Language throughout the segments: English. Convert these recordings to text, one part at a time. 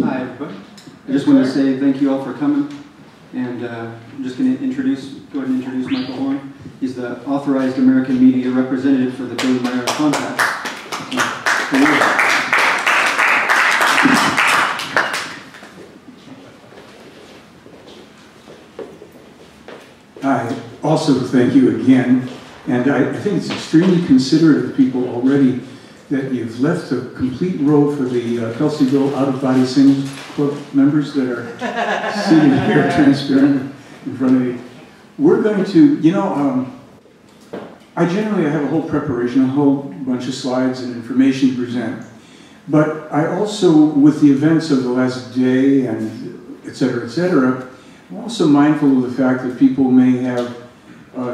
Hi, everybody. I just wanted to say thank you all for coming. And I'm just going to go ahead and introduce Michael Horn. He's the authorized American media representative for the Billy Meier Contactee. I also thank you again, and I think it's extremely considerate of people already that you've left a complete row for the Kelseyville Out-of-Body Singers Club members that are seated here transparent in front of you. We're going to, I generally have a whole preparation, a whole bunch of slides and information to present, but I also, with the events of the last day and et cetera, I'm also mindful of the fact that people may have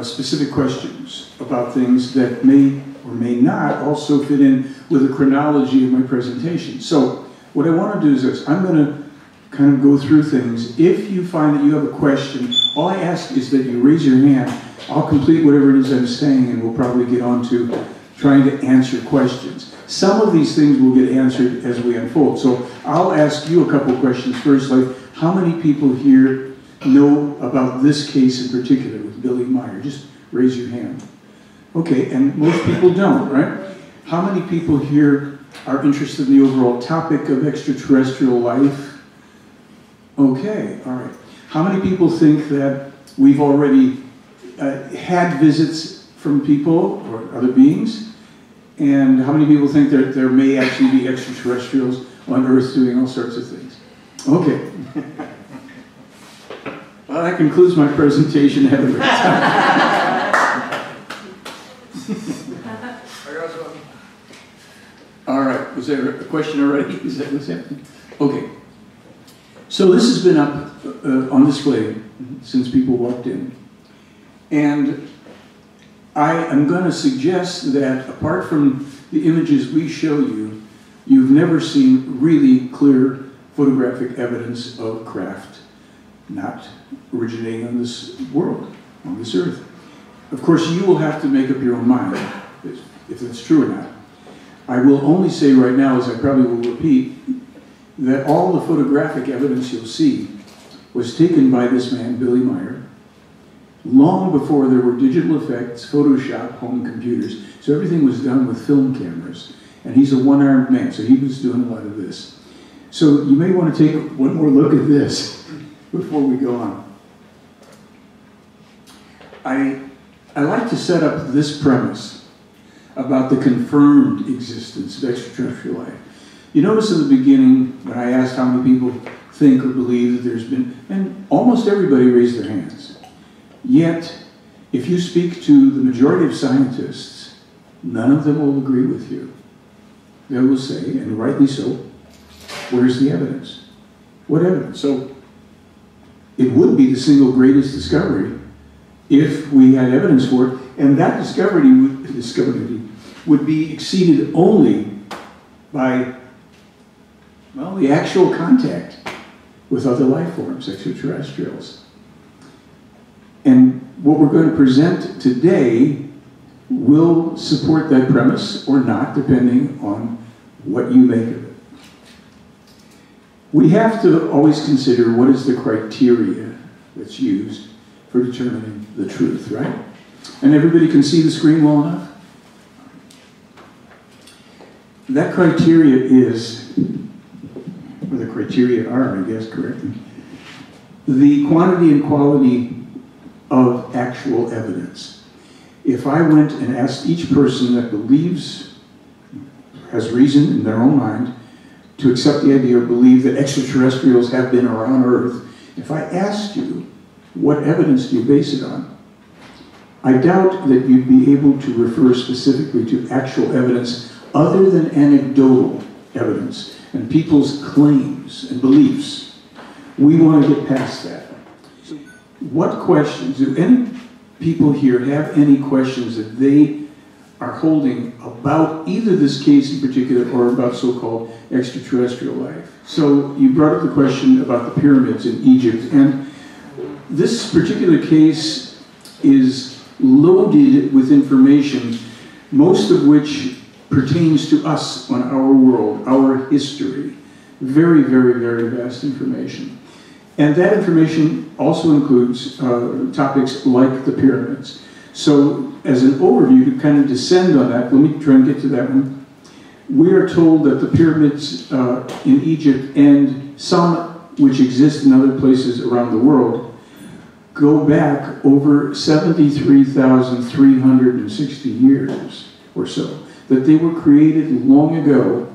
specific questions about things that may or may not also fit in with the chronology of my presentation. So what I want to do is this. I'm going to kind of go through things. If you find that you have a question, all I ask is that you raise your hand. I'll complete whatever it is I'm saying, and we'll probably get on to trying to answer questions. Some of these things will get answered as we unfold. So I'll ask you a couple questions first, like how many people here know about this case in particular with Billy Meier? Just raise your hand. Okay, and most people don't, right? How many people here are interested in the overall topic of extraterrestrial life? Okay, all right. How many people think that we've already had visits from people or other beings? And how many people think that there may actually be extraterrestrials on Earth doing all sorts of things? Okay. Well, that concludes my presentation. Have a great time. All right, was there a question already? Is that what's happening? Okay. So this has been up on display since people walked in. And I am going to suggest that apart from the images we show you, you've never seen really clear photographic evidence of craft not originating on this world, on this earth. Of course, you will have to make up your own mind if that's true or not. I will only say right now, as I probably will repeat, that all the photographic evidence you'll see was taken by this man, Billy Meier, long before there were digital effects, Photoshop, home computers. So everything was done with film cameras. And he's a one-armed man, so he was doing a lot of this. So you may want to take one more look at this before we go on. I like to set up this premise about the confirmed existence of extraterrestrial life. You notice in the beginning, when I asked how many people think or believe that there's been, and almost everybody raised their hands. Yet, if you speak to the majority of scientists, none of them will agree with you. They will say, and rightly so, where's the evidence? What evidence? So, it would be the single greatest discovery if we had evidence for it, and that discovery would be exceeded only by, well, the actual contact with other life forms, extraterrestrials. And what we're going to present today will support that premise or not, depending on what you make of it. We have to always consider what is the criteria that's used for determining the truth, right? And everybody can see the screen well enough? That criteria is, or the criteria are, I guess, correctly, the quantity and quality of actual evidence. If I went and asked each person that believes, has reason in their own mind, to accept the idea or believe that extraterrestrials have been or are on Earth, if I asked you, what evidence do you base it on? I doubt that you'd be able to refer specifically to actual evidence other than anecdotal evidence and people's claims and beliefs. We want to get past that. So what questions, do any people here have any questions that they are holding about either this case in particular or about so-called extraterrestrial life? So you brought up the question about the pyramids in Egypt, and this particular case is loaded with information, most of which pertains to us on our world, our history. very, very, very vast information. And that information also includes topics like the pyramids. So as an overview, to kind of descend on that, let me try and get to that one. We are told that the pyramids in Egypt and some which exist in other places around the world go back over 73,360 years or so. That they were created long ago,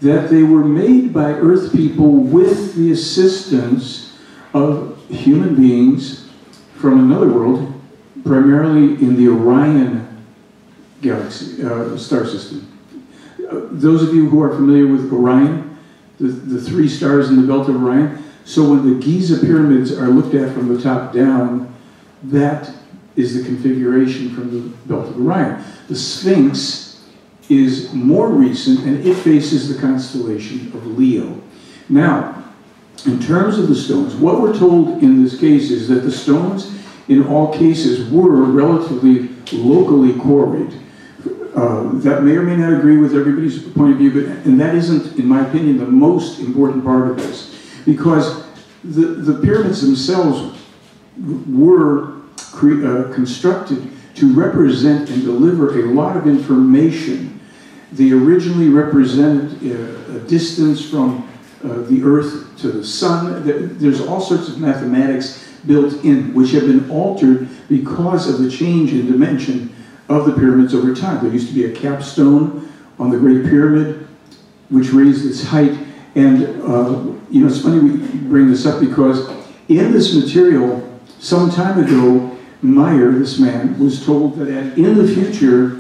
that they were made by Earth people with the assistance of human beings from another world, primarily in the Orion galaxy, star system. Those of you who are familiar with Orion, the three stars in the belt of Orion, so when the Giza pyramids are looked at from the top down, that is the configuration from the belt of Orion. The Sphinx is more recent, and it faces the constellation of Leo. Now, in terms of the stones, what we're told in this case is that the stones, in all cases, were relatively locally quarried. That may or may not agree with everybody's point of view, and that isn't, in my opinion, the most important part of this. Because the pyramids themselves were constructed to represent and deliver a lot of information. They originally represented a distance from the Earth to the Sun. There's all sorts of mathematics built in, which have been altered because of the change in dimension of the pyramids over time. There used to be a capstone on the Great Pyramid, which raised its height. And, you know, it's funny we bring this up because in this material, some time ago, Meier, this man, was told that in the future,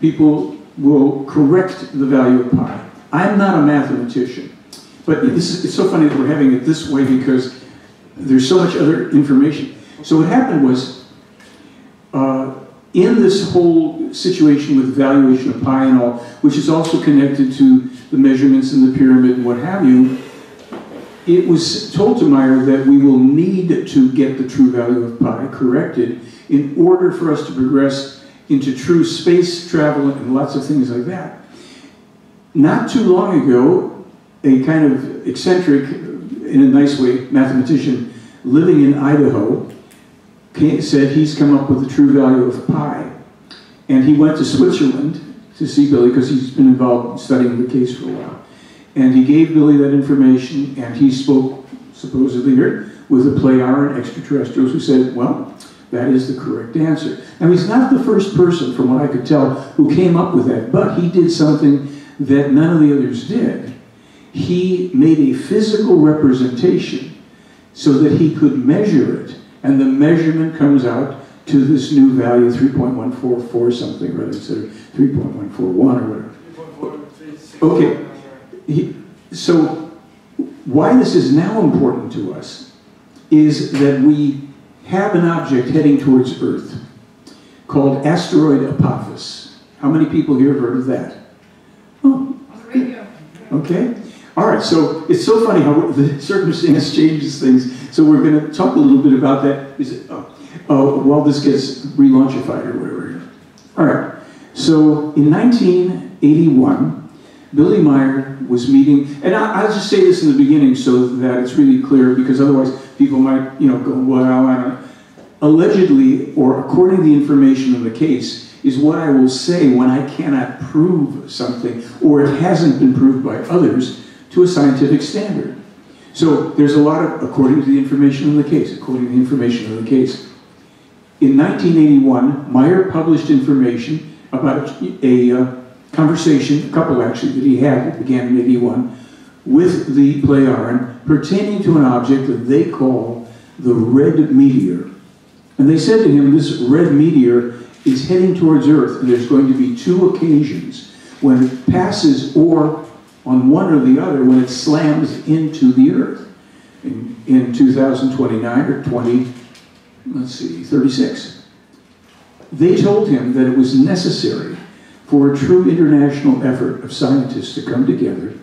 people will correct the value of pi. I'm not a mathematician, but it's so funny that we're having it this way because there's so much other information. So what happened was, in this whole situation with valuation of pi and all, which is also connected to the measurements in the pyramid and what have you, it was told to Meier that we will need to get the true value of pi corrected in order for us to progress into true space travel and lots of things like that. Not too long ago, a kind of eccentric, in a nice way, mathematician living in Idaho said he's come up with the true value of pi. And he went to Switzerland to see Billy because he's been involved in studying the case for a while. And he gave Billy that information, and he spoke, supposedly here, with the Plejaren extraterrestrials who said, well, that is the correct answer. Now, he's not the first person, from what I could tell, who came up with that, but he did something that none of the others did. He made a physical representation so that he could measure it, and the measurement comes out to this new value, 3.144 something, rather, instead of 3.141 or whatever. Okay. So why this is now important to us is that we have an object heading towards Earth called asteroid Apophis. How many people here have heard of that? Oh, okay. All right, so it's so funny how the circumstance changes things. So we're going to talk a little bit about that while this gets relaunchified or whatever. All right, so in 1981, Billy Meier was meeting, and I'll just say this in the beginning so that it's really clear, because otherwise people might, you know, go, well, I don't know. Allegedly, or according to the information in the case, is what I will say when I cannot prove something, or it hasn't been proved by others, to a scientific standard. So there's a lot of, according to the information in the case, according to the information in the case. In 1981, Meier published information about a conversation, a couple actually, that he had, that began in 81, with the Plejaren, pertaining to an object that they call the red meteor. And they said to him, this red meteor is heading towards Earth, and there's going to be two occasions when it passes, or on one or the other, when it slams into the Earth. In 2029 or 36. They told him that it was necessary for a true international effort of scientists to come together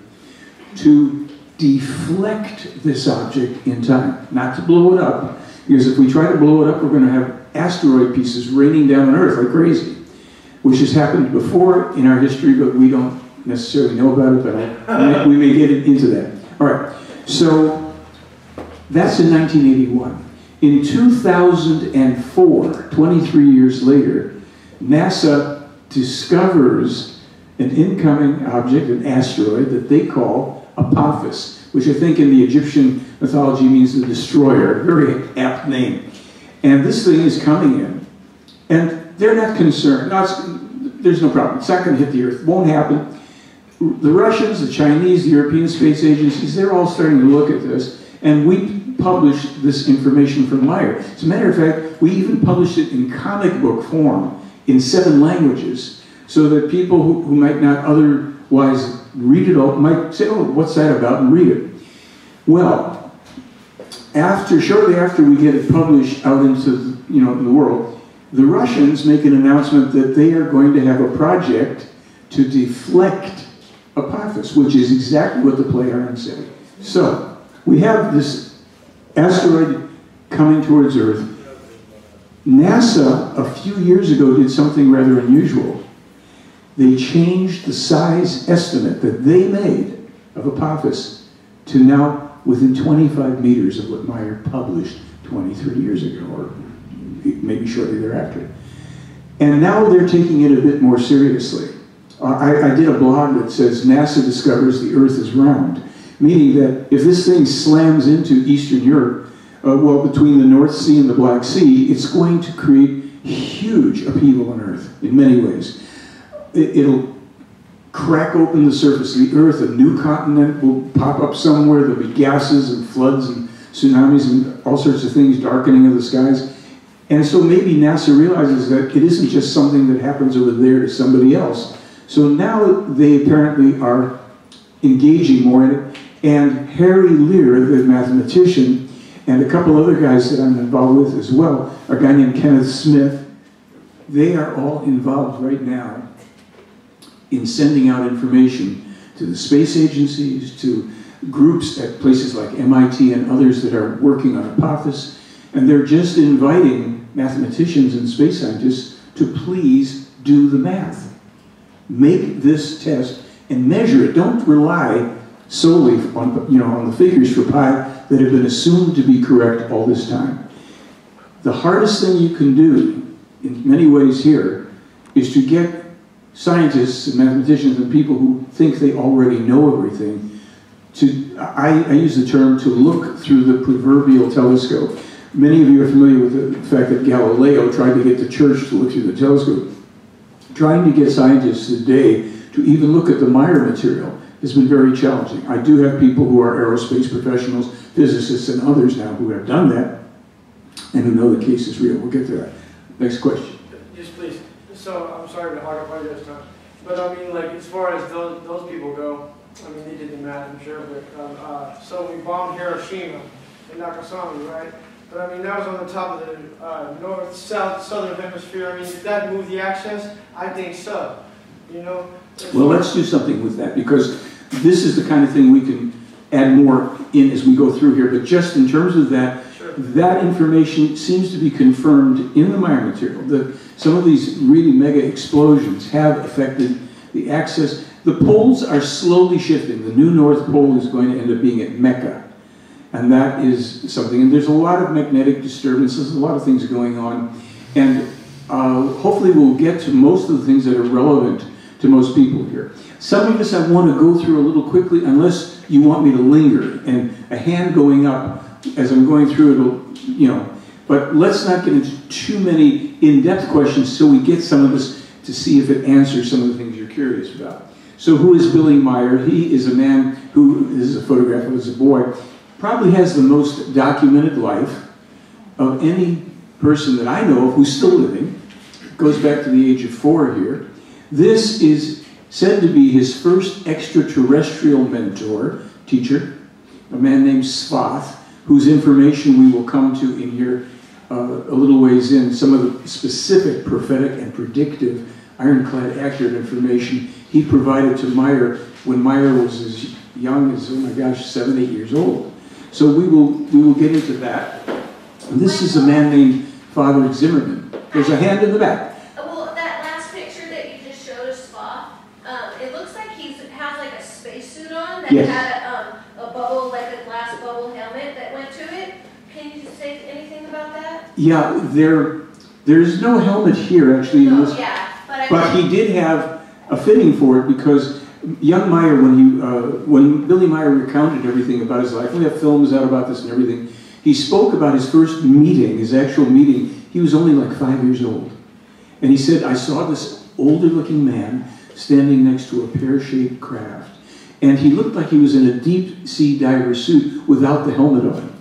to deflect this object in time, not to blow it up, because if we try to blow it up, we're going to have asteroid pieces raining down on Earth like crazy, which has happened before in our history, but we don't necessarily know about it, but we may get into that. All right, so that's in 1981. In 2004, 23 years later, NASA discovers an incoming object, an asteroid, that they call Apophis, which I think in the Egyptian mythology means the destroyer, very apt name. And this thing is coming in, and they're not concerned. No, there's no problem. It's not going to hit the Earth. It won't happen. The Russians, the Chinese, the European space agencies, they're all starting to look at this, and we published this information from Meier. As a matter of fact, we even published it in comic book form in 7 languages, so that people who might not otherwise read it all might say, oh, what's that about, and read it. Well, shortly after we get it published out into the world, the Russians make an announcement that they are going to have a project to deflect Apophis, which is exactly what the play iron said. So, we have this asteroid coming towards Earth. NASA, a few years ago, did something rather unusual. They changed the size estimate that they made of Apophis to now within 25 meters of what Meier published 23 years ago, or maybe shortly thereafter. And now they're taking it a bit more seriously. I did a blog that says NASA discovers the Earth is round, meaning that if this thing slams into Eastern Europe, well, between the North Sea and the Black Sea, it's going to create huge upheaval on Earth in many ways. It'll crack open the surface of the Earth, a new continent will pop up somewhere, there'll be gases and floods and tsunamis and all sorts of things, darkening of the skies. And so maybe NASA realizes that it isn't just something that happens over there to somebody else. So now they apparently are engaging more in it. And Harry Lear, the mathematician, and a couple other guys that I'm involved with as well, a guy named Kenneth Smith, they are all involved right now in sending out information to the space agencies, to groups at places like MIT and others that are working on Apophis, and they're just inviting mathematicians and space scientists to please do the math. Make this test and measure it. Don't rely solely on the figures for pi that have been assumed to be correct all this time. The hardest thing you can do, in many ways here, is to get scientists and mathematicians and people who think they already know everything I use the term to look through the proverbial telescope. Many of you are familiar with the fact that Galileo tried to get the church to look through the telescope. Trying to get scientists today to even look at the Meier material has been very challenging. I do have people who are aerospace professionals, physicists, and others now who have done that and who know the case is real. We'll get to that. Next question. Yes, please. So, I'm sorry to hog up all your time, but I mean, like, as far as those people go, I mean, they did the math, I'm sure, but, so we bombed Hiroshima and Nagasaki, right? But I mean, that was on the top of the north, south, southern hemisphere. I mean, did that move the axis? I think so, you know? Well, let's do something with that, because this is the kind of thing we can add more in as we go through here, but just in terms of that, sure. That information seems to be confirmed in the Meier material. Some of these really mega explosions have affected the axis. The poles are slowly shifting. The new North Pole is going to end up being at Mecca. And that is something. And there's a lot of magnetic disturbances, a lot of things going on. And hopefully we'll get to most of the things that are relevant to most people here. Some of this I want to go through a little quickly, unless you want me to linger. And a hand going up as I'm going through, it'll, but let's not get into too many in-depth questions so we get some of this to see if it answers some of the things you're curious about. So who is Billy Meier? He is a man who, this is a photograph of as a boy, probably has the most documented life of any person that I know of who's still living. Goes back to the age of 4 here. This is said to be his first extraterrestrial mentor, teacher, a man named Svath, whose information we will come to in here a little ways in, some of the specific prophetic and predictive, ironclad accurate information he provided to Meier when Meier was as young as, oh my gosh, 7, 8 years old. So we will get into that. And this is a man named Father Zimmerman. There's a hand in the back. Well, that last picture that you just showed us, Spock, it looks like he has like a spacesuit on that Yes. had a bow Yeah, there's no helmet here actually. No, yeah, but he did have a fitting for it because young Meier, when Billy Meier recounted everything about his life, we have films out about this and everything, he spoke about his first meeting, his actual meeting. He was only like 5 years old. And he said, I saw this older looking man standing next to a pear-shaped craft. And he looked like he was in a deep sea diver suit without the helmet on.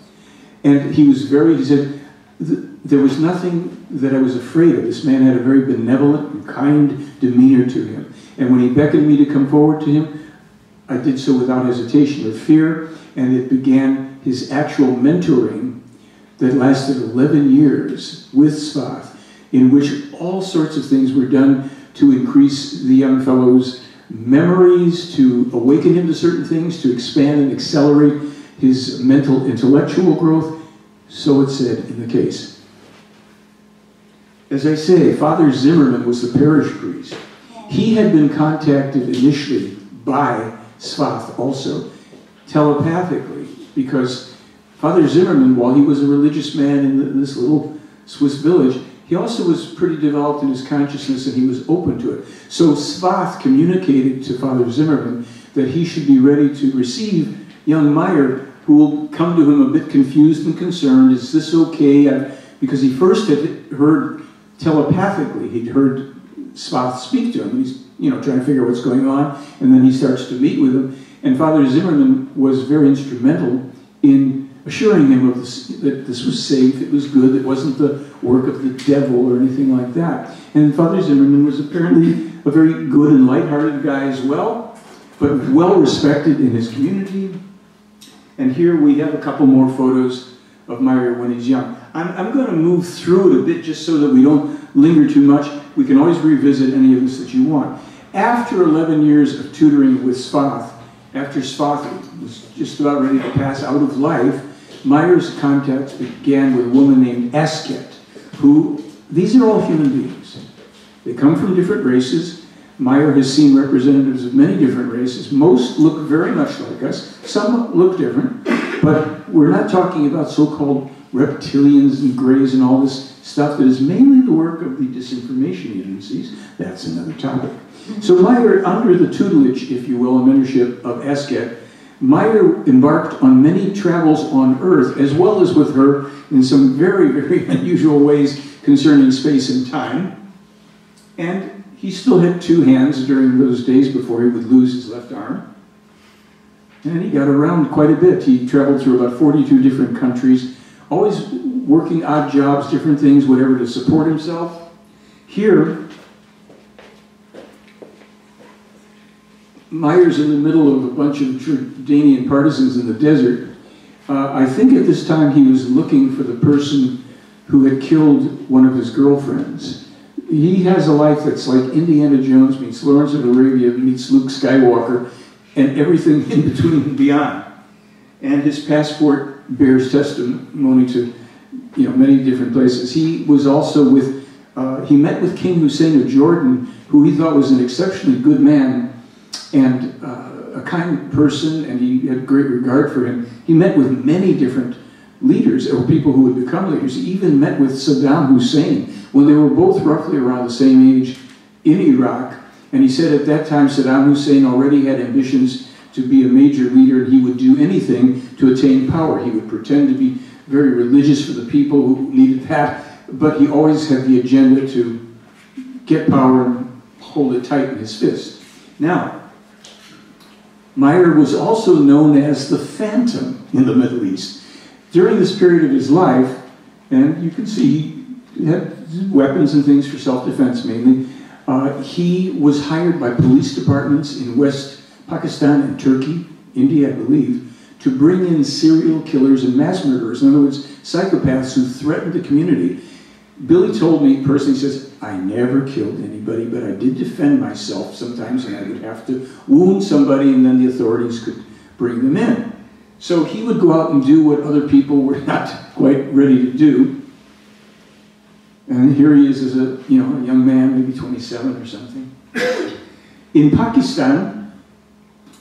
And he said, there was nothing that I was afraid of. This man had a very benevolent and kind demeanor to him. And when he beckoned me to come forward to him, I did so without hesitation or fear, and it began his actual mentoring that lasted 11 years with Svath, in which all sorts of things were done to increase the young fellow's memories, to awaken him to certain things, to expand and accelerate his mental intellectual growth. So it said in the case. As I say, Father Zimmerman was the parish priest. He had been contacted initially by Svath also, telepathically, because Father Zimmerman, while he was a religious man in this little Swiss village, he also was pretty developed in his consciousness and he was open to it. So Svath communicated to Father Zimmerman that he should be ready to receive young Meier, who will come to him a bit confused and concerned. Is this okay? Because he first had heard telepathically, he'd heard Svath speak to him. He's trying to figure out what's going on, and then he starts to meet with him. And Father Zimmerman was very instrumental in assuring him of this, that this was safe, it was good, it wasn't the work of the devil or anything like that. And Father Zimmerman was apparently a very good and lighthearted guy as well, but well respected in his community. And here we have a couple more photos of Meier when he's young. I'm going to move through it a bit just so that we don't linger too much. We can always revisit any of this that you want. After 11 years of tutoring with Svath, after Svath was just about ready to pass out of life, Meier's contacts began with a woman named Asket, who, these are all human beings. They come from different races. Meier has seen representatives of many different races. Most look very much like us. Some look different. But we're not talking about so-called reptilians and greys and all this stuff that is mainly the work of the disinformation agencies. That's another topic. So Meier, under the tutelage, if you will, and mentorship of Asket, Meier embarked on many travels on Earth, as well as with her in some very, very unusual ways concerning space and time. And he still had two hands during those days before he would lose his left arm. And he got around quite a bit. He traveled through about 42 different countries, always working odd jobs, different things, whatever, to support himself. Here, Meier's in the middle of a bunch of Jordanian partisans in the desert. I think at this time he was looking for the person who had killed one of his girlfriends. He has a life that's like Indiana Jones meets Lawrence of Arabia meets Luke Skywalker, and everything in between and beyond. And his passport bears testimony to many different places. He was also with, he met with King Hussein of Jordan, who he thought was an exceptionally good man and a kind person, and he had great regard for him. He met with many different leaders, or people who would become leaders. He even met with Saddam Hussein when they were both roughly around the same age in Iraq. And he said at that time Saddam Hussein already had ambitions to be a major leader, and he would do anything to attain power. He would pretend to be very religious for the people who needed that, but he always had the agenda to get power and hold it tight in his fist. Now, Meier was also known as the Phantom in the Middle East. During this period of his life, and you can see he had weapons and things for self-defense mainly, he was hired by police departments in West Pakistan and Turkey, India I believe, to bring in serial killers and mass murderers. In other words, psychopaths who threatened the community. Billy told me personally, he says, I never killed anybody, but I did defend myself sometimes, and I would have to wound somebody, and then the authorities could bring them in. So he would go out and do what other people were not quite ready to do. And here he is as a young man, maybe 27 or something. In Pakistan,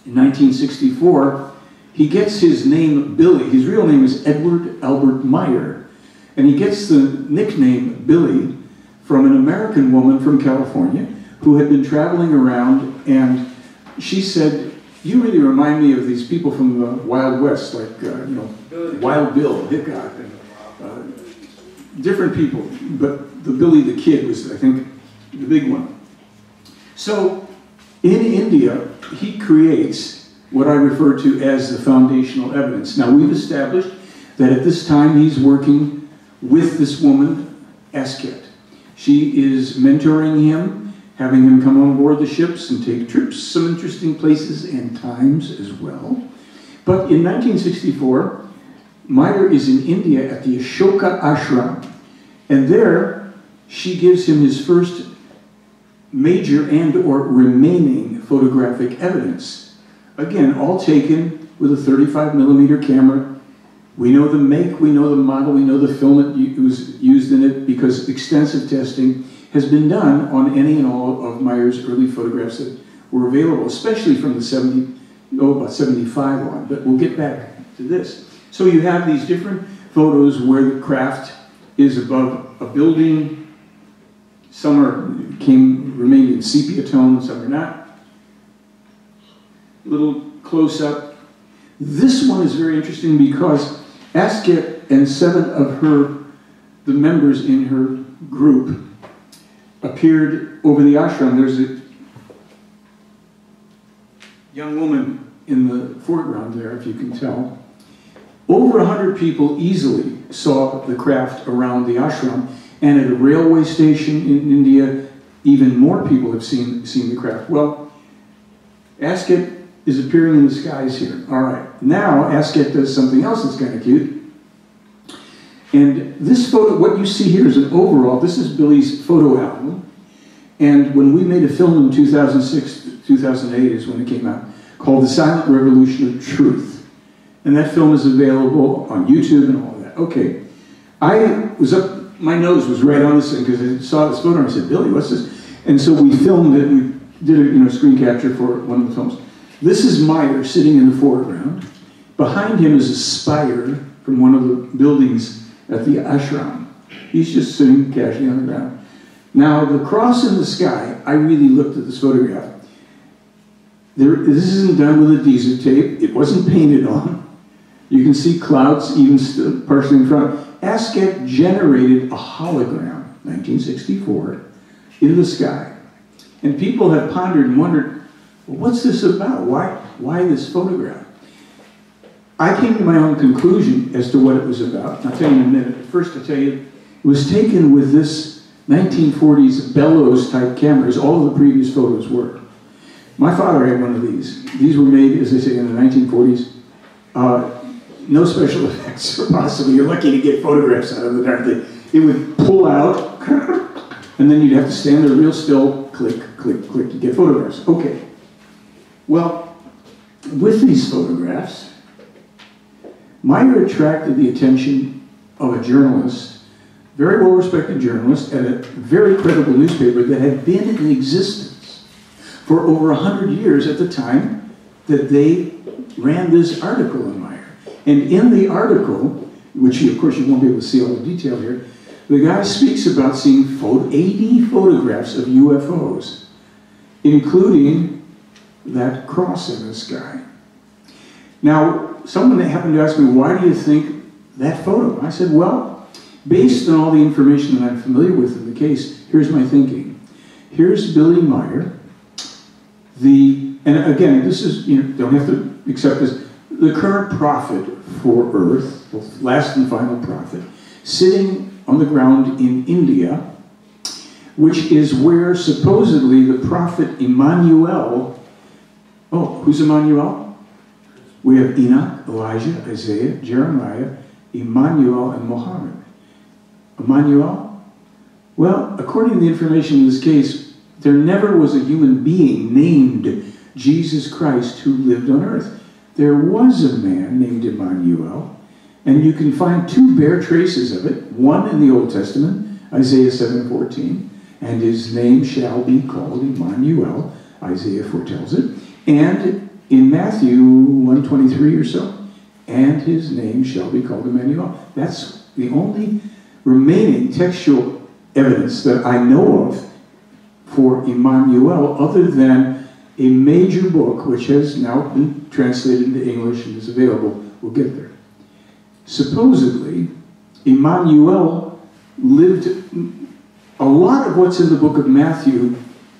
in 1964, he gets his name Billy. His real name is Edward Albert Meier. And he gets the nickname Billy from an American woman from California who had been traveling around, and she said, "You really remind me of these people from the Wild West, like, Wild Bill, Hickok, and different people. But the Billy the Kid was, I think, the big one." So, in India, he creates what I refer to as the foundational evidence. Now, we've established that at this time he's working with this woman, Asket. She is mentoring him, having him come on board the ships and take trips, some interesting places and times as well. But in 1964, Meier is in India at the Ashoka Ashram, and there she gives him his first major and/or remaining photographic evidence. Again, all taken with a 35mm camera. We know the make, we know the model, we know the filament was used in it because extensive testing has been done on any and all of Meier's early photographs that were available, especially from the about 75 on, but we'll get back to this. So you have these different photos where the craft is above a building. Some remained in sepia tone, some are not. Little close-up. This one is very interesting because Asket and 7 of the members in her group appeared over the ashram. There's a young woman in the foreground there, if you can tell. Over 100 people easily saw the craft around the ashram, and at a railway station in India, even more people have seen the craft. Well, Asket is appearing in the skies here. All right, now Asket does something else that's kind of cute. And this photo, what you see here is an overall. This is Billy's photo album. And when we made a film in 2006, 2008 is when it came out, called The Silent Revolution of Truth. And that film is available on YouTube and all of that. Okay, I was up, my nose was right on this thing because I saw this photo and I said, "Billy, what's this?" And so we filmed it, and we did a screen capture for one of the films. This is Meier sitting in the foreground. Behind him is a spire from one of the buildings at the ashram. He's just sitting casually on the ground. Now, the cross in the sky, I really looked at this photograph. This isn't done with adhesive tape. It wasn't painted on. You can see clouds even still partially in front. Asket generated a hologram, 1964, in the sky. And people have pondered and wondered, well, what's this about? Why this photograph? I came to my own conclusion as to what it was about. I'll tell you in a minute. First, I'll tell you, it was taken with this 1940s bellows type cameras. All of the previous photos were. My father had one of these. These were made, as I say, in the 1940s. No special effects, possibly. You're lucky to get photographs out of the darn thing. It would pull out, and then you'd have to stand there real still, click, click, click, to get photographs. Okay. Well, with these photographs, Meier attracted the attention of a journalist, very well-respected journalist, at a very credible newspaper that had been in existence for over 100 years at the time that they ran this article on Meier. And in the article, which of course you won't be able to see all the detail here, the guy speaks about seeing 80 photographs of UFOs, including that cross in the sky. Now, someone happened to ask me, why do you think that photo? I said, well, based on all the information that I'm familiar with in the case, here's my thinking. Here's Billy Meier, and again, this is, don't have to accept this, the current prophet for Earth, the last and final prophet, sitting on the ground in India, which is where supposedly the prophet Immanuel, oh, who's Immanuel? We have Enoch, Elijah, Isaiah, Jeremiah, Immanuel, and Muhammad. Immanuel? Well, according to the information in this case, there never was a human being named Jesus Christ who lived on earth. There was a man named Immanuel, and you can find 2 bare traces of it, one in the Old Testament, Isaiah 7:14, and his name shall be called Immanuel, Isaiah foretells it, and in Matthew 1:23 or so, and his name shall be called Immanuel. That's the only remaining textual evidence that I know of for Immanuel, other than a major book which has now been translated into English and is available. We'll get there. Supposedly, Immanuel lived. A lot of what's in the book of Matthew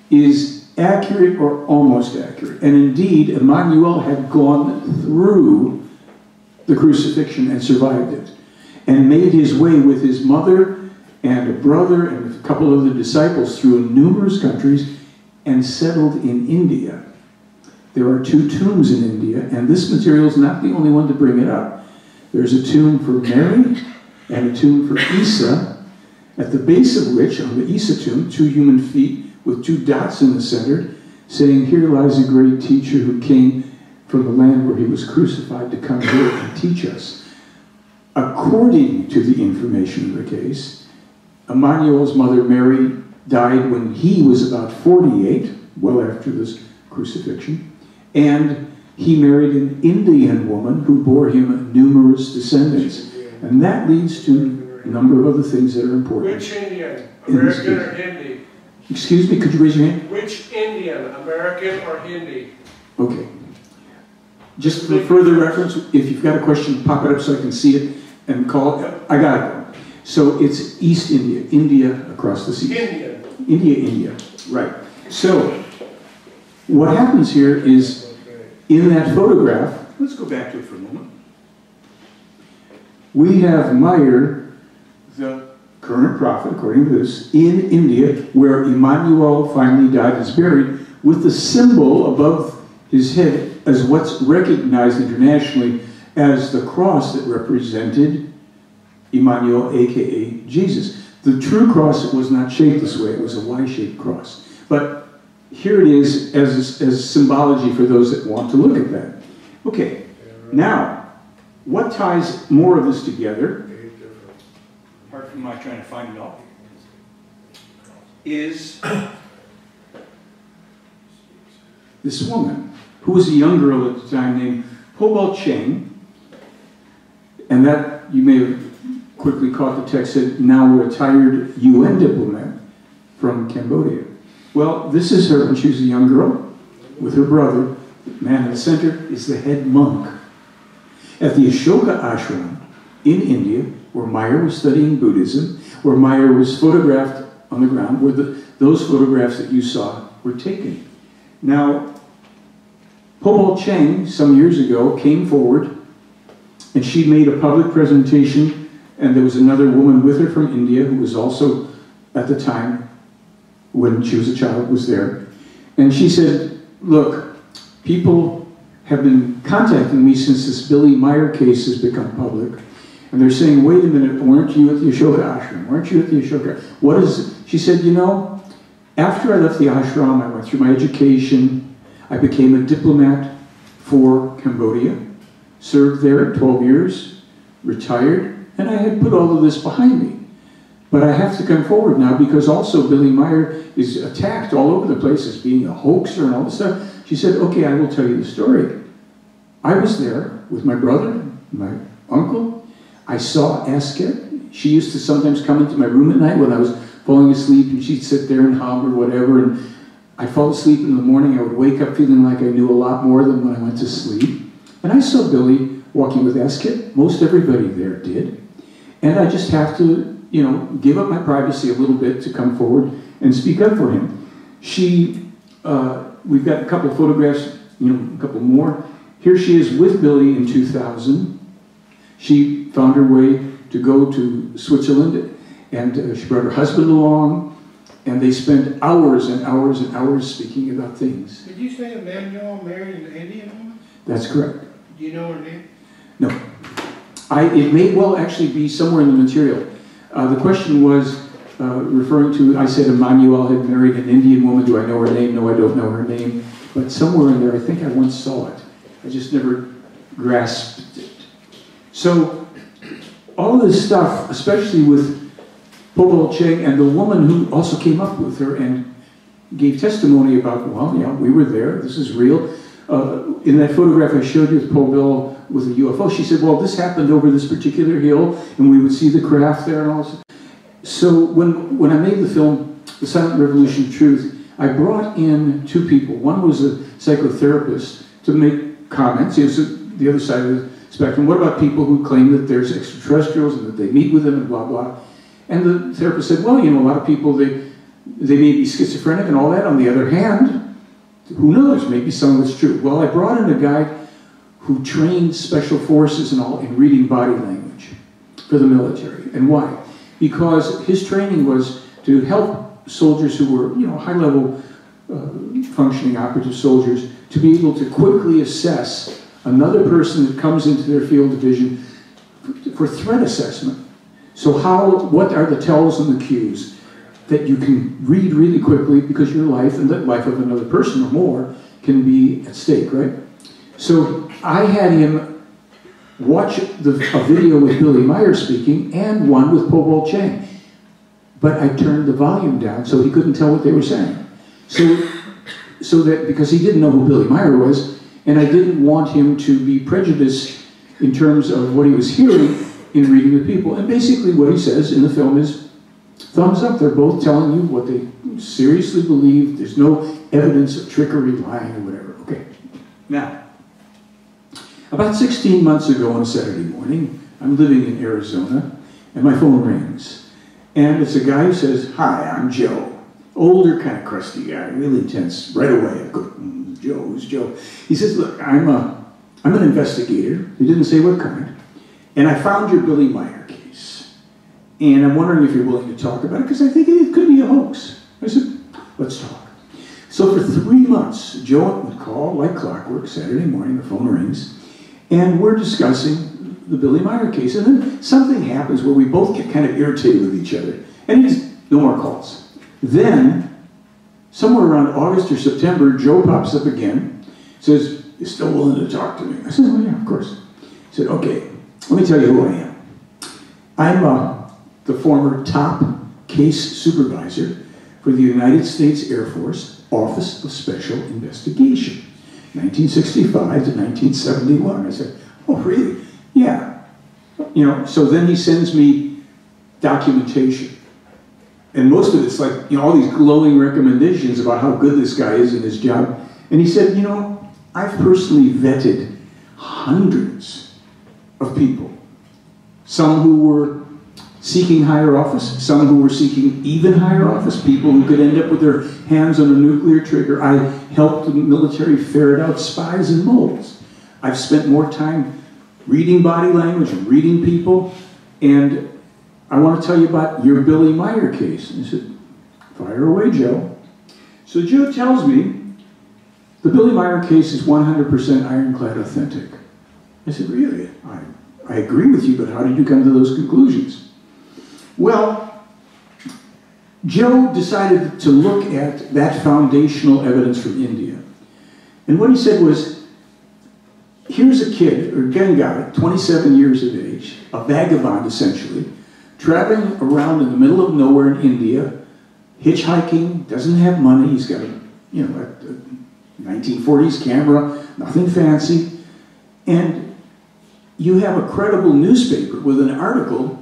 is accurate or almost accurate. And indeed, Immanuel had gone through the crucifixion and survived it, and made his way with his mother and a brother and a couple of the disciples through numerous countries and settled in India. There are 2 tombs in India, and this material is not the only one to bring it up. There's a tomb for Mary and a tomb for Isa, at the base of which, on the Isa tomb, 2 human feet with 2 dots in the center, saying, "Here lies a great teacher who came from the land where he was crucified to come here and teach us." According to the information of the case, Immanuel's mother Mary died when he was about 48, well after this crucifixion, and he married an Indian woman who bore him numerous descendants. And that leads to a number of other things that are important. Which Indian? American or Hindi? Excuse me, could you raise your hand? Which Indian? American or Hindi? Okay. Just for further reference, if you've got a question, pop it up so I can see it and call it. I got it. So it's East India, India across the sea. India, right. So what happens here is, in that photograph, let's go back to it for a moment. We have Meier, the current prophet, according to this, in India, where Immanuel finally died, is buried, with the symbol above his head as what's recognized internationally as the cross that represented Immanuel, aka Jesus. The true cross was not shaped this way, it was a Y-shaped cross. But here it is as symbology for those that want to look at that. Okay, now, what ties more of this together, apart from my trying to find it all, is this woman, who was a young girl at the time named Pobal Cheng, and that, you may have quickly caught the text, said, now retired UN diplomat from Cambodia. Well, this is her when she was a young girl, with her brother. The man in the center is the head monk. At the Ashoka ashram in India, where Meier was studying Buddhism, where Meier was photographed on the ground, where those photographs that you saw were taken. Now, Pobal Cheng, some years ago, came forward, and she made a public presentation, and there was another woman with her from India who was also, at the time, when she was a child, was there. And she said, look, people have been contacting me since this Billy Meier case has become public. And they're saying, wait a minute, weren't you at the Ashoka ashram? Weren't you at the Ashoka? What is it? She said, you know, after I left the ashram, I went through my education. I became a diplomat for Cambodia, served there 12 years, retired, and I had put all of this behind me. But I have to come forward now because also Billy Meier is attacked all over the place as being a hoaxer and all this stuff. She said, okay, I will tell you the story. I was there with my brother, my uncle. I saw Asket. She used to sometimes come into my room at night when I was falling asleep, and she'd sit there and hum or whatever, and I'd fall asleep in the morning. I would wake up feeling like I knew a lot more than when I went to sleep. And I saw Billy walking with Asket. Most everybody there did. And I just have to, you know, give up my privacy a little bit to come forward and speak up for him. We've got a couple of photographs, you know, a couple more. Here she is with Billy in 2000. She found her way to go to Switzerland, and she brought her husband along, and they spent hours and hours and hours speaking about things. Did you say Immanuel married an Indian woman? That's correct. Do you know her name? No. It may well actually be somewhere in the material. The question was referring to, I said Immanuel had married an Indian woman. Do I know her name? No, I don't know her name. But somewhere in there, I think I once saw it. I just never grasped it. So all this stuff, especially with Pobal Cheng and the woman who also came up with her and gave testimony about, well, yeah, we were there, this is real. In that photograph I showed you with Pobal with a UFO. She said, well, this happened over this particular hill, and we would see the craft there and all this. So when I made the film, The Silent Revolution of Truth, I brought in two people. One was a psychotherapist to make comments. He was the other side of the spectrum. What about people who claim that there's extraterrestrials and that they meet with them and blah, blah. And the therapist said, well, you know, a lot of people, they may be schizophrenic and all that. On the other hand, who knows, maybe some of it's true. Well, I brought in a guy who trained special forces and all in reading body language for the military. And why? Because his training was to help soldiers who were, you know, high-level functioning operative soldiers to be able to quickly assess another person that comes into their field of vision for threat assessment. So what are the tells and the cues that you can read really quickly, because your life and the life of another person or more can be at stake, right? So I had him watch a video with Billy Meier speaking and one with Po Bo Chang. But I turned the volume down so he couldn't tell what they were saying. So that, because he didn't know who Billy Meier was, and I didn't want him to be prejudiced in terms of what he was hearing in reading the people. And basically what he says in the film is, thumbs up, they're both telling you what they seriously believe. There's no evidence of trickery, lying, or whatever. Okay. Now, about 16 months ago on a Saturday morning, I'm living in Arizona, and my phone rings. And it's a guy who says, hi, I'm Joe. Older, kind of crusty guy, really intense. Right away, I go, Joe, who's Joe? He says, look, I'm an investigator. He didn't say what kind. And I found your Billy Meier case. And I'm wondering if you're willing to talk about it, because I think it could be a hoax. I said, let's talk. So for 3 months, Joe would call like clockwork, Saturday morning, the phone rings, and we're discussing the Billy Meier case. And then something happens where we both get kind of irritated with each other. And it's no more calls. Then, somewhere around August or September, Joe pops up again, says, you're still willing to talk to me? I said, well, yeah, of course. He said, okay, let me tell you who I am. I'm the former top case supervisor for the United States Air Force Office of Special Investigation, 1965 to 1971. I said, oh, really? Yeah. You know, so then he sends me documentation. And most of it's like, you know, all these glowing recommendations about how good this guy is in his job. And he said, you know, I've personally vetted hundreds of people. Some who were seeking higher office, some who were seeking even higher office, people who could end up with their hands on a nuclear trigger. I helped the military ferret out spies and moles. I've spent more time reading body language and reading people. And I want to tell you about your Billy Meier case. And he said, fire away, Joe. So Joe tells me the Billy Meier case is 100% ironclad authentic. I said, really? I agree with you, but how did you come to those conclusions? Well, Joe decided to look at that foundational evidence from India. And what he said was, here's a kid, or young guy, 27 years of age, a vagabond essentially, traveling around in the middle of nowhere in India, hitchhiking, doesn't have money, he's got a, you know, a 1940s camera, nothing fancy, and you have a credible newspaper with an article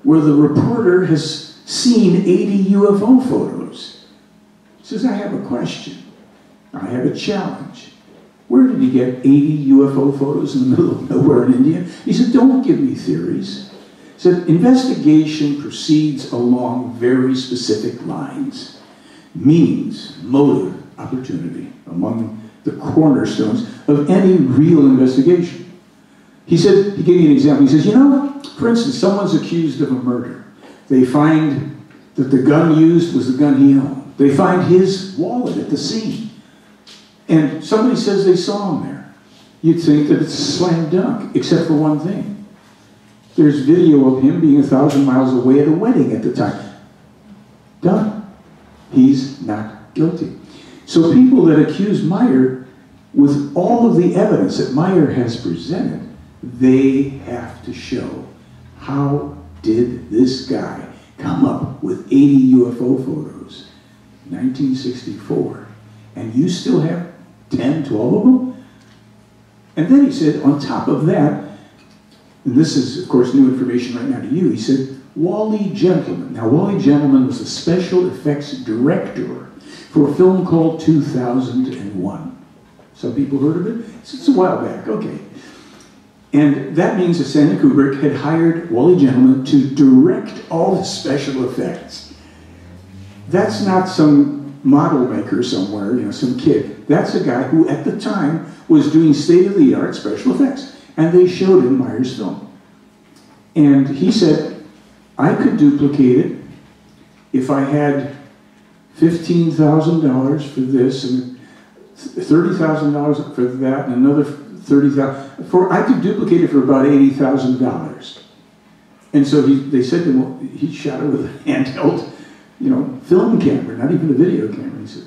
where the reporter has seen 80 UFO photos. He says, I have a question. I have a challenge. Where did he get 80 UFO photos in the middle of nowhere in India? He said, don't give me theories. He said, investigation proceeds along very specific lines. Means, motive, opportunity, among the cornerstones of any real investigation. He said, he gave me an example. He says, you know, for instance, someone's accused of a murder. They find that the gun used was the gun he owned. They find his wallet at the scene. And somebody says they saw him there. You'd think that it's a slam dunk, except for one thing. There's video of him being 1,000 miles away at a wedding at the time. Done. He's not guilty. So people that accuse Meier, with all of the evidence that Meier has presented, they have to show, how did this guy come up with 80 UFO photos? 1964. And you still have 10, 12 of them? And then he said, on top of that, and this is, of course, new information right now to you, he said, Wally Gentleman. Now, Wally Gentleman was the special effects director for a film called 2001. Some people heard of it? It's a while back, okay. And that means that Stanley Kubrick had hired Wally Gentleman to direct all the special effects. That's not some model maker somewhere, you know, some kid. That's a guy who, at the time, was doing state-of-the-art special effects. And they showed him Meier's film. And he said, I could duplicate it if I had $15,000 for this and $30,000 for that and another $30,000. I could duplicate it for about $80,000. And so they said to him, well, he shot it with a handheld, you know, film camera, not even a video camera. He said,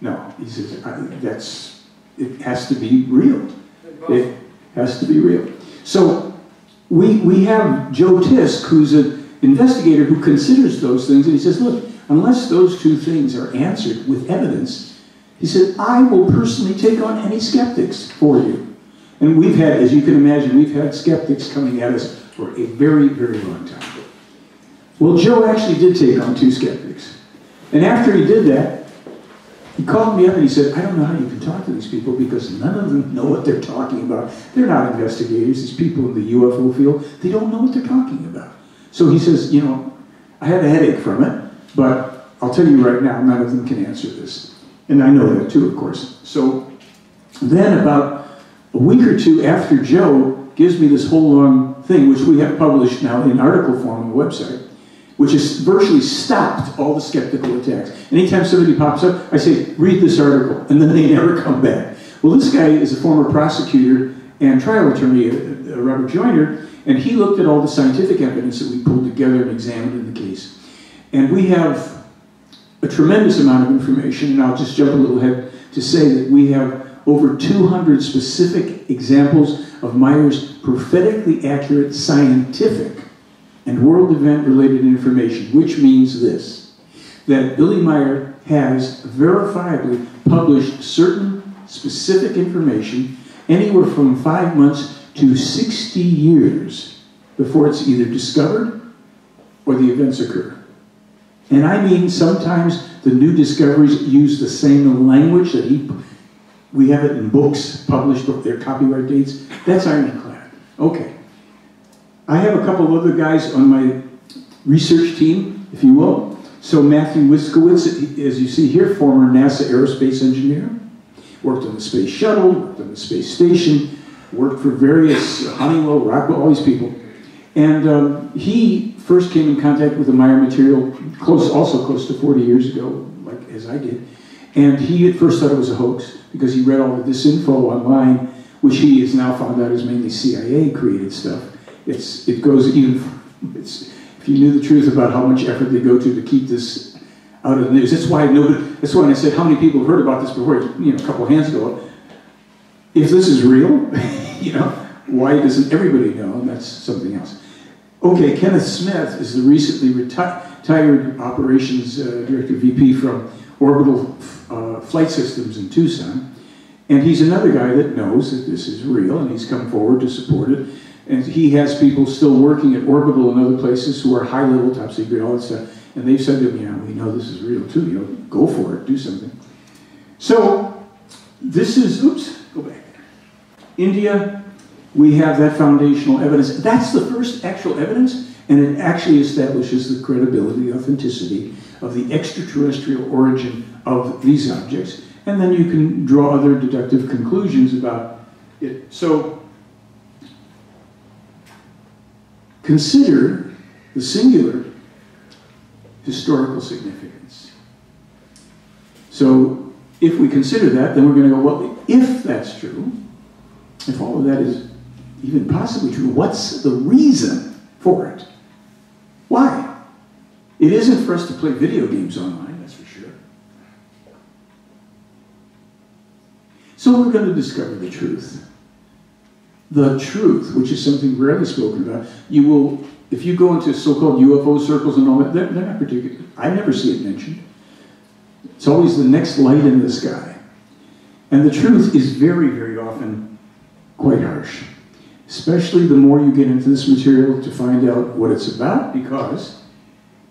no. He says, it has to be real. It has to be real. So we have Joe Tisk, who's an investigator who considers those things, and he says, look, unless those two things are answered with evidence, he said, I will personally take on any skeptics for you. And we've had, as you can imagine, we've had skeptics coming at us for a very, very long time. Well, Joe actually did take on 2 skeptics. And after he did that, he called me up and he said, I don't know how you can talk to these people because none of them know what they're talking about. They're not investigators. These people in the UFO field, they don't know what they're talking about. So he says, you know, I had a headache from it, but I'll tell you right now, none of them can answer this. And I know that too, of course. So then about a week or 2 after Joe gives me this whole long thing, which we have published now in article form on the website, which has virtually stopped all the skeptical attacks. Anytime somebody pops up, I say, read this article, and then they never come back. Well, this guy is a former prosecutor and trial attorney, Robert Joyner, and he looked at all the scientific evidence that we pulled together and examined in the case. And we have a tremendous amount of information, and I'll just jump a little ahead to say that we have over 200 specific examples of Meier's prophetically accurate scientific and world event-related information, which means this, that Billy Meier has verifiably published certain specific information anywhere from 5 months to 60 years before it's either discovered or the events occur. And I mean, sometimes the new discoveries use the same language that we have it in books published with their copyright dates. That's ironclad. Okay. I have a couple of other guys on my research team, if you will. So Matthew Wiskowitz, as you see here, former NASA aerospace engineer, worked on the space shuttle, worked on the space station, worked for various Honeywell, Rockwell, all these people. And he first came in contact with the Meier material also close to 40 years ago, like as I did. And he at first thought it was a hoax because he read all of this info online, which he has now found out is mainly CIA-created stuff. It goes even, if you knew the truth about how much effort they go to keep this out of the news. That's why when I said, how many people have heard about this before? You know, a couple of hands go up. If this is real, you know, why doesn't everybody know? And that's something else. Okay, Kenneth Smith is the recently retired operations director, VP from Orbital Flight Systems in Tucson. And he's another guy that knows that this is real, and he's come forward to support it. And he has people still working at Orbital and other places who are high-level, top secret, all that stuff. And they've said to him, yeah, we know this is real too. You know, go for it, do something. So this is, oops, go back. India, we have that foundational evidence. That's the first actual evidence, and it actually establishes the credibility, authenticity of the extraterrestrial origin of these objects. And then you can draw other deductive conclusions about it. So consider the singular historical significance. So if we consider that, then we're going to go, well, if that's true, if all of that is even possibly true, what's the reason for it? Why? It isn't for us to play video games online, that's for sure. So we're going to discover the truth. The truth, which is something rarely spoken about. You will, if you go into so-called UFO circles and all that, they're not particular. I never see it mentioned. It's always the next light in the sky. And the truth is very, very often quite harsh. Especially the more you get into this material to find out what it's about, because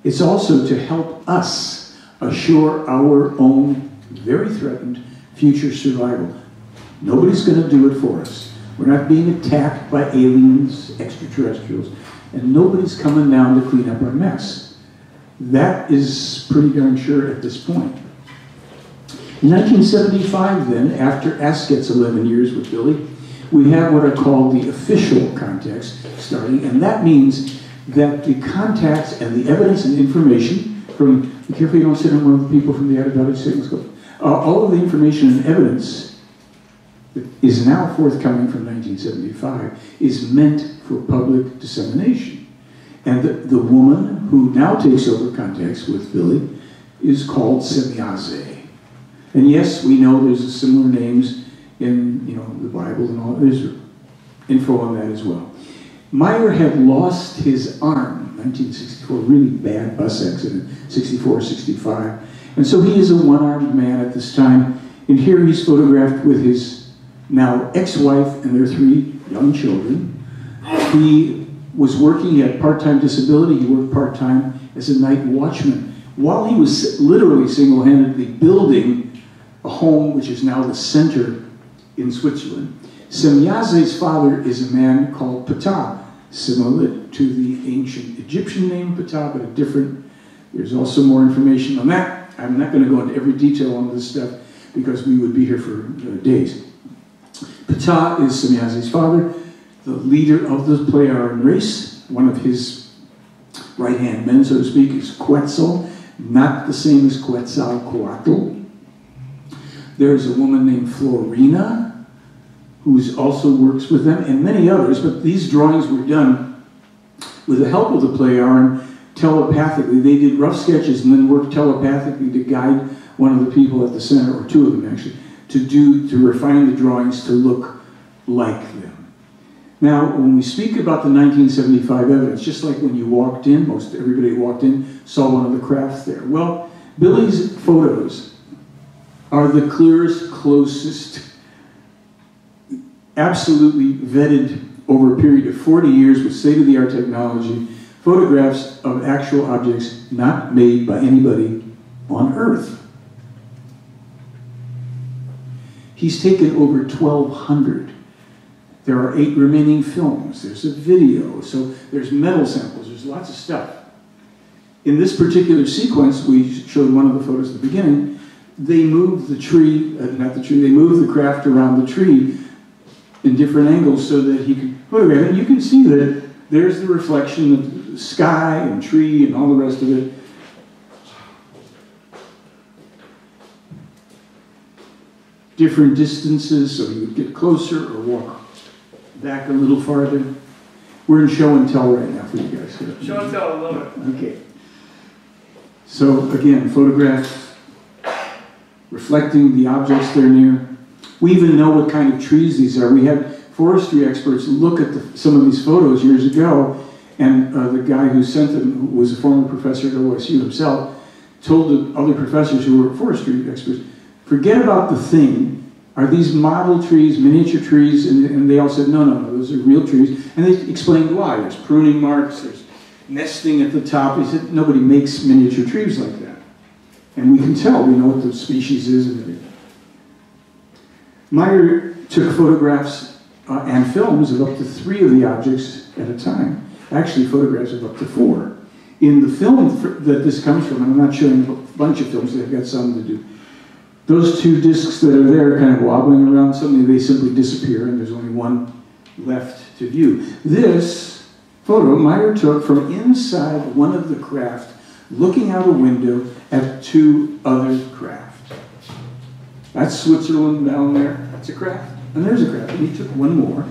it's also to help us assure our own very threatened future survival. Nobody's going to do it for us. We're not being attacked by aliens, extraterrestrials, and nobody's coming down to clean up our mess. That is pretty darn sure at this point. In 1975 then, after Ask gets 11 years with Billy, we have what are called the official contacts starting, and that means that the contacts and the evidence and information from, be careful you don't sit on one of the people from the out-of-body signals, all of the information and evidence that is now forthcoming from 1975 is meant for public dissemination. And the woman who now takes over contacts with Billy is called Semyaze. And yes, we know there's similar names in the Bible and all. There's info on that as well. Meier had lost his arm in 1964, really bad bus accident, 64, 65. And so he is a one-armed man at this time. And here he's photographed with his now ex-wife and their 3 young children. He was working, he had part-time disability, he worked part-time as a night watchman, while he was literally single-handedly building a home which is now the center in Switzerland. Semyaze's father is a man called Ptah, similar to the ancient Egyptian name Ptah, but a different. There's also more information on that. I'm not going to go into every detail on this stuff because we would be here for days. Ptah is Semyaze's father, the leader of the Pleiadian race. One of his right-hand men, so to speak, is Quetzal, not the same as Quetzalcoatl. There's a woman named Florina, who also works with them, and many others, but these drawings were done with the help of the Pleiadian telepathically. They did rough sketches and then worked telepathically to guide one of the people at the center, or 2 of them actually, to refine the drawings to look like them. Now, when we speak about the 1975 evidence, just like when you walked in, most everybody who walked in saw one of the crafts there. Well, Billy's photos are the clearest, closest, absolutely vetted over a period of 40 years with state-of-the-art technology, photographs of actual objects not made by anybody on Earth. He's taken over 1,200. There are 8 remaining films. There's a video. So there's metal samples. There's lots of stuff. In this particular sequence, we showed one of the photos at the beginning. They moved the tree, they moved the craft around the tree in different angles so that he could photograph it. And you can see that there's the reflection of the sky and tree and all the rest of it. Different distances, so you would get closer or walk back a little farther. We're in show and tell right now for you guys. Show and tell, I love it. Okay. So again, photographs reflecting the objects they're near. We even know what kind of trees these are. We had forestry experts look at some of these photos years ago, and the guy who sent them, who was a former professor at OSU himself, told the other professors who were forestry experts, forget about the thing. Are these model trees, miniature trees? And they all said, no, no, no, those are real trees. And they explained why. There's pruning marks, there's nesting at the top. He said, nobody makes miniature trees like that. And we can tell, we know what the species is and everything. Meier took photographs and films of up to 3 of the objects at a time. Actually, photographs of up to 4. In the film that this comes from, and I'm not showing a bunch of films, they've got some to do. Those 2 discs that are there kind of wobbling around, suddenly they simply disappear and there's only one left to view. This photo Meier took from inside one of the craft, looking out a window at 2 other craft. That's Switzerland down there. That's a craft. And there's a craft. And he took one more.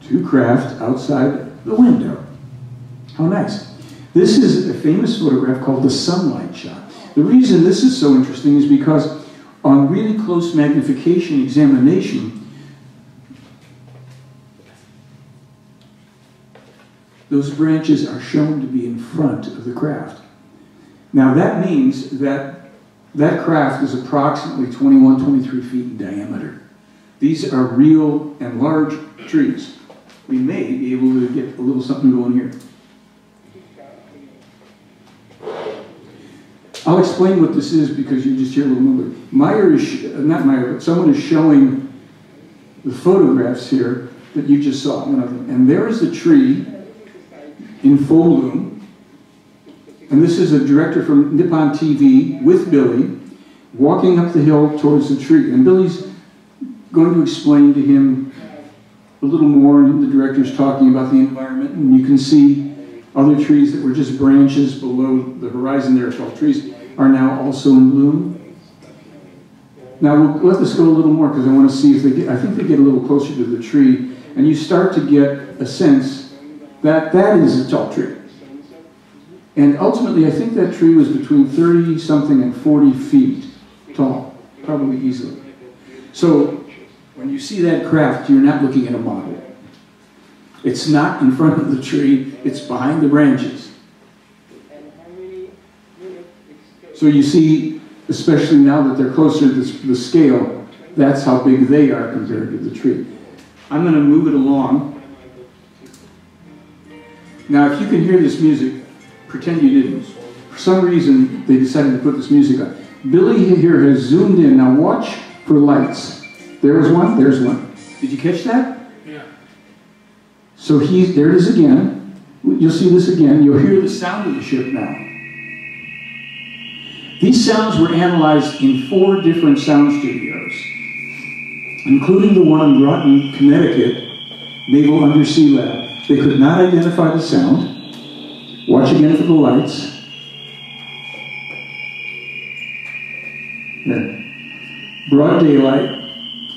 2 craft outside the window. How nice. This is a famous photograph called the sunlight shot. The reason this is so interesting is because on really close magnification examination, those branches are shown to be in front of the craft. Now that means that that craft is approximately 21, 23 feet in diameter. These are real and large trees. We may be able to get a little something going here. I'll explain what this is because you just hear a little number. Meier is, not Meier, but someone is showing the photographs here that you just saw, one of them. And there is a tree in full bloom. And this is a director from Nippon TV with Billy walking up the hill towards the tree. And Billy's going to explain to him a little more, and the director's talking about the environment, and you can see other trees that were just branches below the horizon there, 12 trees, are now also in bloom. Now we'll let this go a little more because I want to see if they get, I think they get a little closer to the tree, and you start to get a sense that that is a tall tree. And ultimately, I think that tree was between 30-something and 40 feet tall, probably easily. So when you see that craft, you're not looking at a model. It's not in front of the tree, it's behind the branches. So you see, especially now that they're closer to the scale, that's how big they are compared to the tree. I'm going to move it along. Now, if you can hear this music, pretend you didn't. For some reason, they decided to put this music on. Billy here has zoomed in. Now watch for lights. There's one, there's one. Did you catch that? Yeah. So there it is again. You'll see this again. You'll hear the sound of the ship now. These sounds were analyzed in 4 different sound studios, including the one in Groton, Connecticut, Naval Undersea Lab. They could not identify the sound. Watch again for the lights. There. Broad daylight.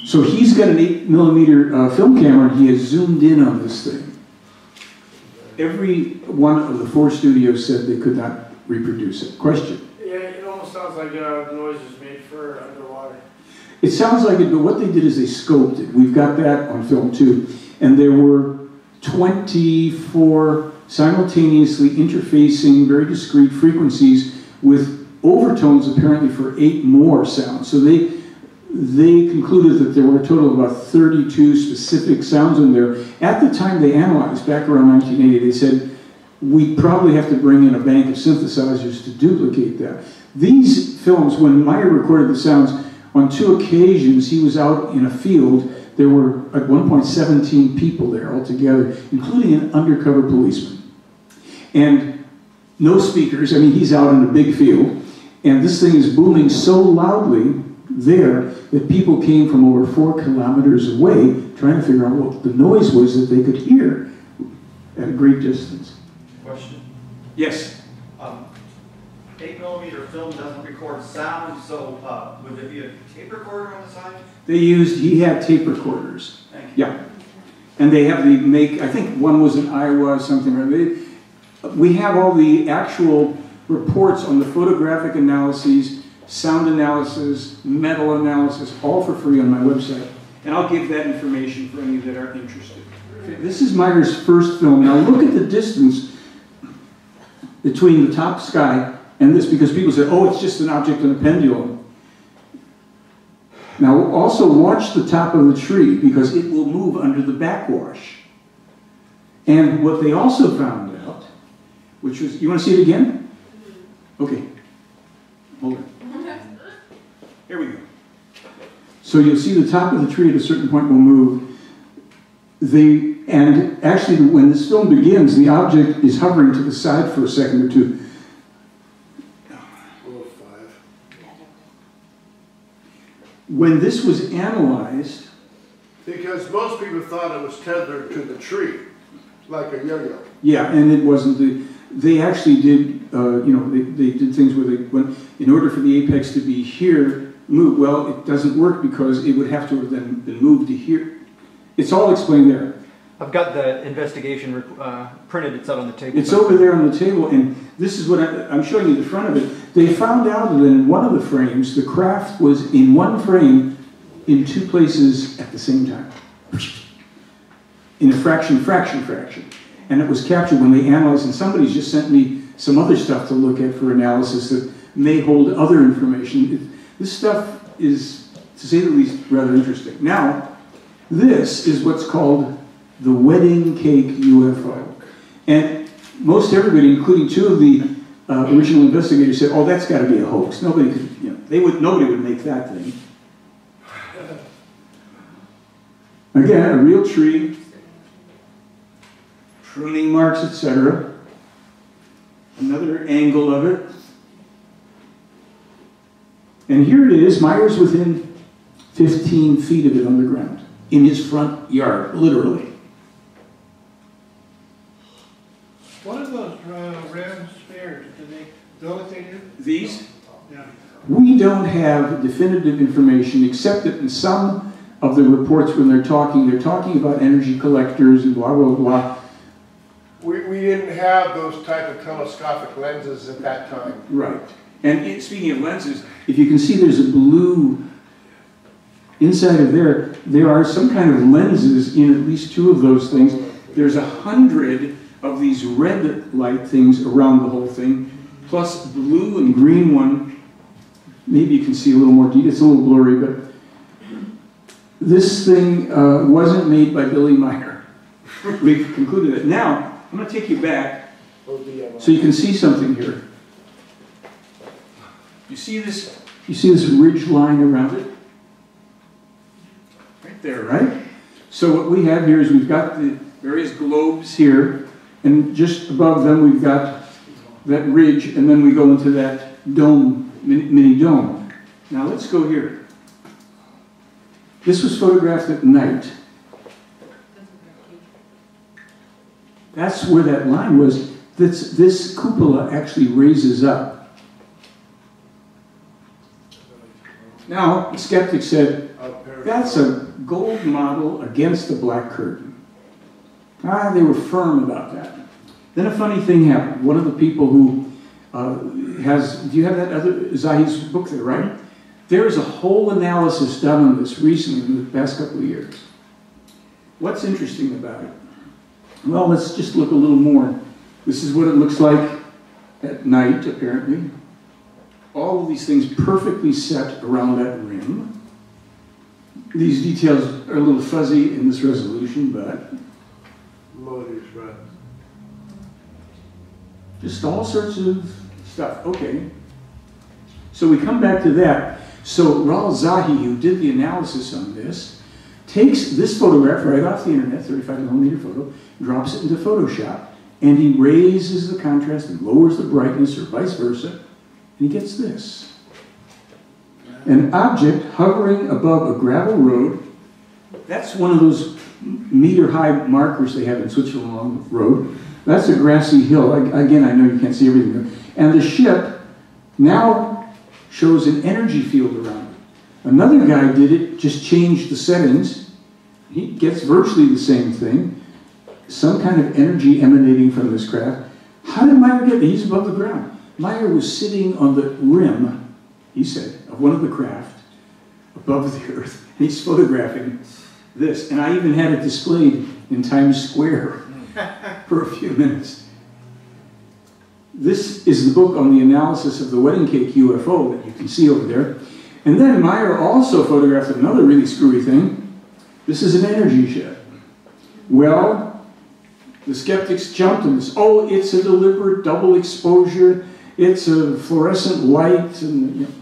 So he's got an 8mm film camera, and he has zoomed in on this thing. Every one of the 4 studios said they could not reproduce it. Question? Yeah, it almost sounds like the noise is made for underwater. It sounds like it, but what they did is they scoped it. We've got that on film too. And there were 24 simultaneously interfacing, very discrete frequencies with overtones apparently for 8 more sounds. So they concluded that there were a total of about 32 specific sounds in there. At the time they analyzed, back around 1980, they said, we probably have to bring in a bank of synthesizers to duplicate that. These films, when Meier recorded the sounds, on 2 occasions he was out in a field. There were at one point 17 people there altogether, including an undercover policeman. And no speakers, I mean, he's out in a big field, and this thing is booming so loudly there that people came from over 4 kilometers away trying to figure out what the noise was that they could hear at a great distance. Question. Yes? 8mm film doesn't record sound, so would there be a tape recorder on the side? He had tape recorders. Thank you. Yeah. And they have I think one was in Iowa or something. We have all the actual reports on the photographic analyses, sound analysis, metal analysis, all for free on my website. And I'll give that information for any that are interested. This is Meier's first film. Now look at the distance between the top sky and this, because people say, oh, it's just an object in a pendulum. Now also watch the top of the tree, because it will move under the backwash. And what they also found out, which was, you want to see it again? Okay. Hold on. Here we go. So you'll see the top of the tree at a certain point will move. And actually, when this film begins, the object is hovering to the side for a second or two. When this was analyzed... Because most people thought it was tethered to the tree, like a yo-yo. Yeah, and it wasn't. They actually did, they did things where in order for the apex to be here, move, well, it doesn't work because it would have to have then been moved to here. It's all explained there. I've got the investigation printed. It's out on the table. It's over there on the table, and this is what I'm showing you the front of it. They found out that in one of the frames, the craft was in one frame in 2 places at the same time. In a fraction. And it was captured when they analyzed, and somebody's just sent me some other stuff to look at for analysis that may hold other information. This stuff is to say the least, rather interesting. Now, this is what's called the wedding cake UFO. And most everybody, including two of the original investigators, said, "Oh, that's got to be a hoax. Nobody could, you know, nobody would make that thing." Again, a real tree, pruning marks, etc. Another angle of it. And here it is. Meier's within 15 feet of it on the ground, in his front yard, literally. What are those round spheres? Do they know what they do? These? Yeah. We don't have definitive information, except that in some of the reports when they're talking about energy collectors and blah, blah, blah. We didn't have those type of telescopic lenses at that time. Right. And speaking of lenses, if you can see there's a blue inside of there are some kind of lenses in at least two of those things. There's 100 of these red light things around the whole thing, plus blue and green one. Maybe you can see a little more detail. It's a little blurry, but this thing wasn't made by Billy Meier. We've concluded it. Now, I'm going to take you back so you can see something here. You see this ridge line around it? Right there, right? So what we have here is we've got the various globes here, and just above them we've got that ridge, and then we go into that dome, mini dome. Now let's go here. This was photographed at night. That's where that line was. This cupola actually raises up. Now, the skeptic said, that's a gold model against the black curtain. They were firm about that. Then a funny thing happened. One of the people who do you have that other, Zahi's book there, right? There is a whole analysis done on this recently in the past couple of years. What's interesting about it? Well, let's just look a little more. This is what it looks like at night, apparently. All of these things perfectly set around that rim. These details are a little fuzzy in this resolution, but just all sorts of stuff. Okay. So we come back to that. So Raul Zahi, who did the analysis on this, takes this photograph right off the internet, 35mm photo, drops it into Photoshop, and he raises the contrast and lowers the brightness or vice versa, and he gets this. An object hovering above a gravel road. That's one of those meter-high markers they have in Switzerland along the road. That's a grassy hill. Again, I know you can't see everything there. And the ship now shows an energy field around it. Another guy did it, just changed the settings. He gets virtually the same thing. Some kind of energy emanating from this craft. How did Meier get there? He's above the ground. Meier was sitting on the rim, he said, of one of the craft above the earth, and he's photographing this. And I even had it displayed in Times Square for a few minutes. This is the book on the analysis of the wedding cake UFO that you can see over there. And then Meier also photographed another really screwy thing. This is an energy shed. Well, the skeptics jumped on this. Oh, it's a deliberate double exposure. It's a fluorescent light. And, you know.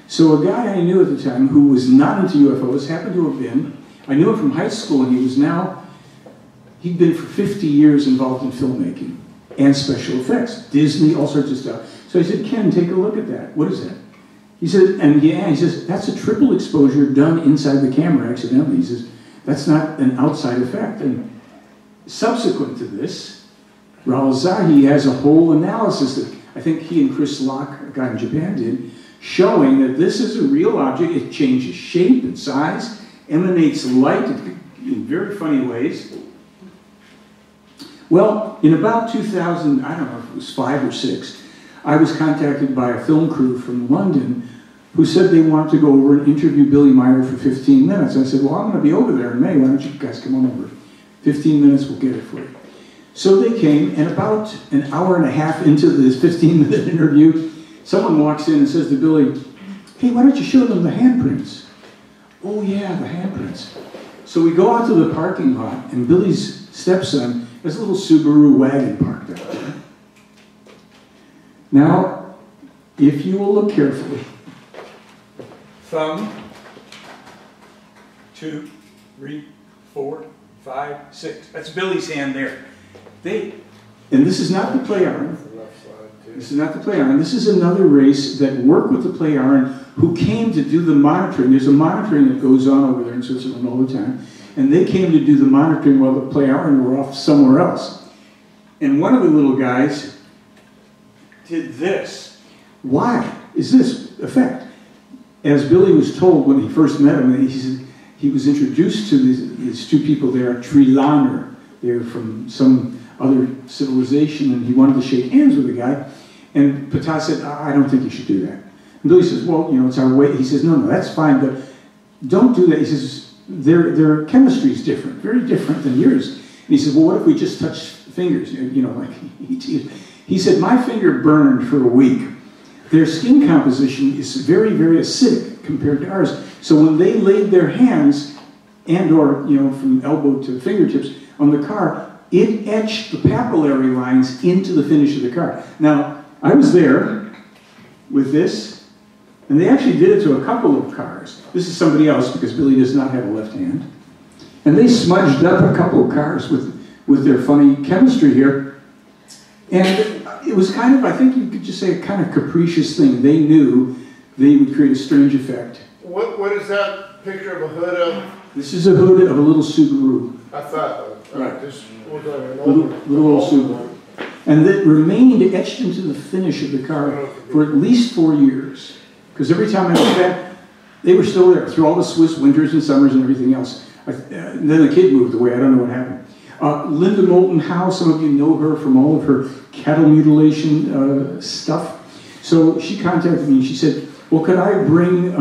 So a guy I knew at the time who was not into UFOs happened to have been, I knew him from high school, and he'd been for 50 years involved in filmmaking and special effects, Disney, all sorts of stuff. So I said, Ken, take a look at that. What is that? He said, he says, that's a triple exposure done inside the camera accidentally. He says, that's not an outside effect. And subsequent to this, Raul Zahi has a whole analysis that I think he and Chris Locke, a guy in Japan, did, showing that this is a real object. It changes shape and size, emanates light in very funny ways. Well, in about 2000, I don't know if it was 5 or 6, I was contacted by a film crew from London who said they wanted to go over and interview Billy Meier for 15 minutes. I said, well, I'm going to be over there in May. Why don't you guys come on over? 15 minutes, we'll get it for you. So they came, and about an hour and a half into this 15-minute interview, someone walks in and says to Billy, hey, why don't you show them the handprints? oh yeah, the handprints. So we go out to the parking lot, and Billy's stepson has a little Subaru wagon parked out there. Now, if you will look carefully, thumb, 2, 3, 4, 5, 6. That's Billy's hand there. And this is not the Plejaren. This is not the Plejaren. This is another race that worked with the Plejaren who came to do the monitoring. There's a monitoring that goes on over there in Switzerland all the time. And they came to do the monitoring while the Plejaren were off somewhere else. And one of the little guys did this. Why is this effect? As Billy was told when he first met him, he said he was introduced to these two people there, Trilaner. They're from some other civilization, and he wanted to shake hands with the guy. And Ptah said, I don't think you should do that. And Billy says, well, you know, it's our way. He says, no, that's fine, but don't do that. He says, their chemistry is different, very different than yours. And he says, well, what if we just touch fingers? You know, like he said, my finger burned for a week. Their skin composition is very, very acidic compared to ours. So when they laid their hands and or, you know, from elbow to fingertips on the car, it etched the papillary lines into the finish of the car. Now, I was there with this, and they actually did it to a couple of cars. This is somebody else because Billy does not have a left hand. And they smudged up a couple of cars with their funny chemistry here. And it was kind of, I think you could just say, a kind of capricious thing. They knew they would create a strange effect. What is that picture of a hood of? This is a hood of a little Subaru. I thought, right. This was an little old Subaru. And that remained etched into the finish of the car for at least 4 years. Because every time I went back, they were still there through all the Swiss winters and summers and everything else. And then the kid moved away. I don't know what happened. Linda Moulton Howe, some of you know her from all of her cattle mutilation stuff. So she contacted me and she said, well, could I bring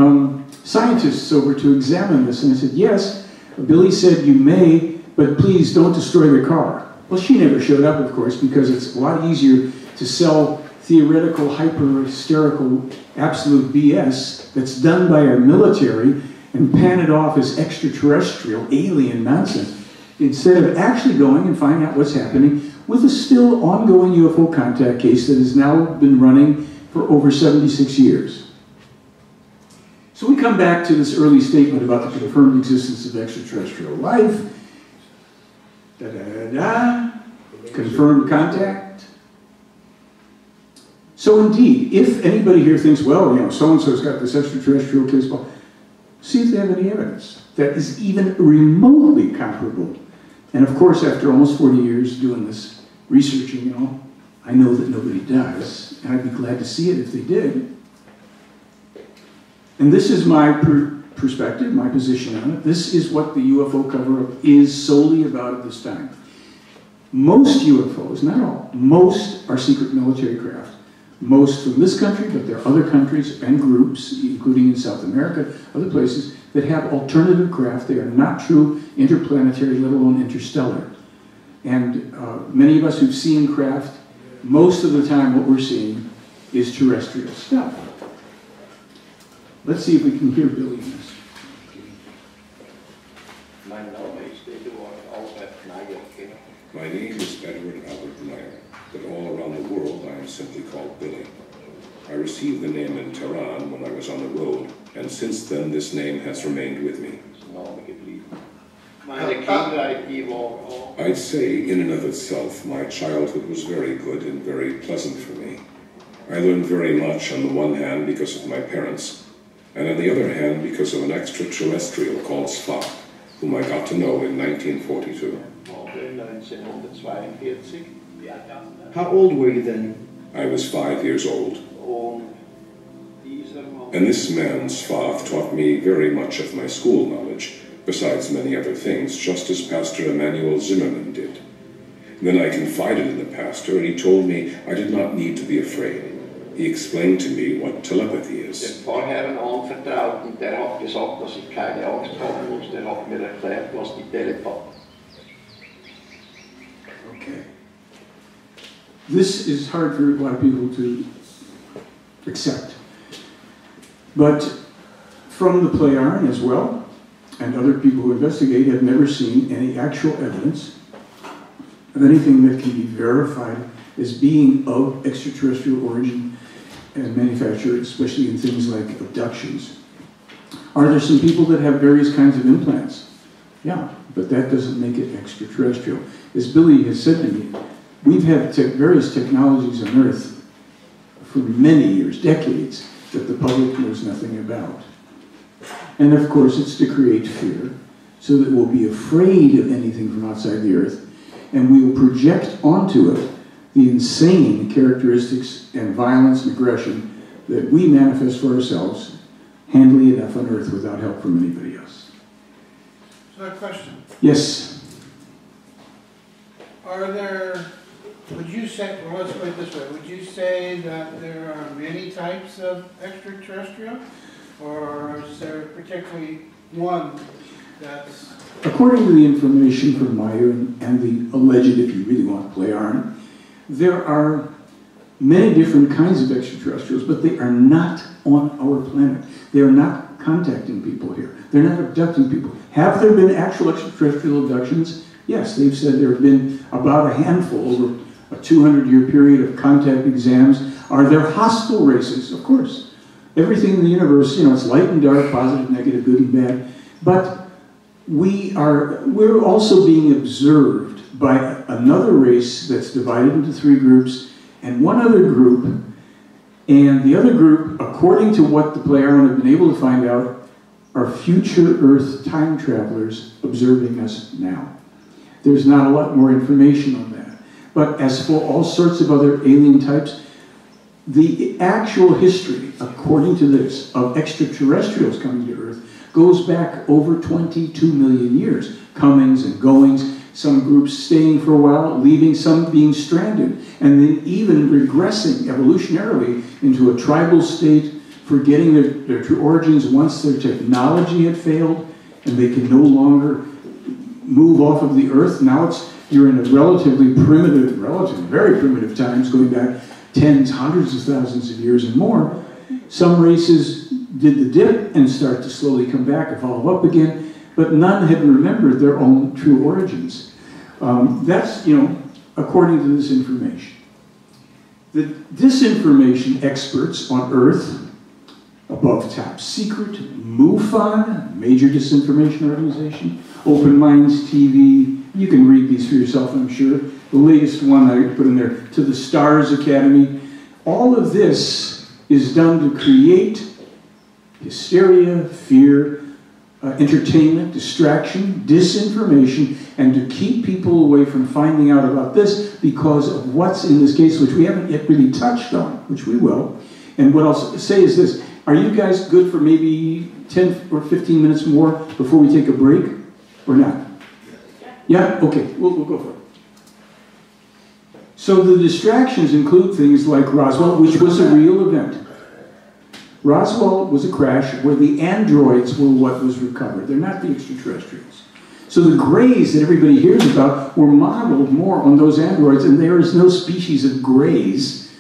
scientists over to examine this? And I said, yes. Billy said, you may, but please don't destroy the car. Well, she never showed up, of course, because it's a lot easier to sell theoretical, hyper-hysterical, absolute BS that's done by our military and pan it off as extraterrestrial, alien nonsense, instead of actually going and finding out what's happening with a still ongoing UFO contact case that has now been running for over 76 years. So we come back to this early statement about the confirmed existence of extraterrestrial life. Confirmed contact. So indeed, if anybody here thinks, well, you know, so-and-so's got this extraterrestrial case, well, see if they have any evidence that is even remotely comparable. And of course, after almost 40 years doing this researching, you know, I know that nobody does, and I'd be glad to see it if they did. And this is my perspective, my position on it. This is what the UFO cover-up is solely about at this time. Most UFOs, not all, most are secret military craft. Most from this country, but there are other countries and groups, including in South America, other places, that have alternative craft. They are not true interplanetary, let alone interstellar. And many of us who've seen craft, most of the time what we're seeing is terrestrial stuff. Let's see if we can hear Billy in this. My name is Edward Albert Meier, but all around the world I am simply called Billy. I received the name in Tehran when I was on the road, and since then this name has remained with me. I'd say, in and of itself, my childhood was very good and very pleasant for me. I learned very much on the one hand because of my parents, and on the other hand because of an extraterrestrial called Spock, whom I got to know in 1942. How old were you then? I was 5 years old. And this man, Svav, taught me very much of my school knowledge, besides many other things, just as Pastor Immanuel Zimmerman did. And then I confided in the pastor, and he told me I did not need to be afraid. He explained to me what telepathy is. Okay. This is hard for a lot of people to accept. But from the Plejaren as well, and other people who investigate have never seen any actual evidence of anything that can be verified as being of extraterrestrial origin and manufacture, especially in things like abductions. Are there some people that have various kinds of implants? Yeah, but that doesn't make it extraterrestrial. As Billy has said to me, we've had various technologies on Earth for many years, decades, that the public knows nothing about. And of course, it's to create fear, so that we'll be afraid of anything from outside the Earth, and we will project onto it the insane characteristics and violence and aggression that we manifest for ourselves handily enough on Earth without help from anybody else. So a question. Yes? Are there, would you say, well, let's put it this way, would you say that there are many types of extraterrestrial? Or is there particularly one that's... According to the information from Meier and the alleged, if you really want to play on, there are many different kinds of extraterrestrials, but they are not on our planet. They are not contacting people here. They're not abducting people. Have there been actual extraterrestrial abductions? Yes, they've said there have been about a handful over a 200-year period of contact exams. Are there hostile races? Of course. Everything in the universe, you know, it's light and dark, positive, negative, good and bad. But we're also being observed by another race that's divided into 3 groups and one other group. And the other group, according to what the Pleiadians have been able to find out, are future Earth time travelers observing us now. There's not a lot more information on that. But as for all sorts of other alien types, the actual history, according to this, of extraterrestrials coming to Earth goes back over 22 million years. Comings and goings, some groups staying for a while, leaving, some being stranded, and then even regressing evolutionarily into a tribal state, forgetting their true origins once their technology had failed and they can no longer move off of the Earth. Now you're in a very primitive times, going back tens, hundreds of thousands of years and more. Some races did the dip and start to slowly come back and follow up again, but none had remembered their own true origins. That's, you know, according to this information. The disinformation experts on Earth, above top secret, MUFON, major disinformation organization, Open Minds TV, you can read these for yourself, I'm sure. The latest one I put in there, To the Stars Academy. All of this is done to create hysteria, fear, entertainment, distraction, disinformation, and to keep people away from finding out about this because of what's in this case, which we haven't yet really touched on, which we will. And what I'll say is this: are you guys good for maybe 10 or 15 minutes more before we take a break, or not? Yeah? Okay, we'll go for it. So the distractions include things like Roswell, which was a real event. Roswell was a crash where the androids were what was recovered. They're not the extraterrestrials. So the grays that everybody hears about were modeled more on those androids, and there is no species of grays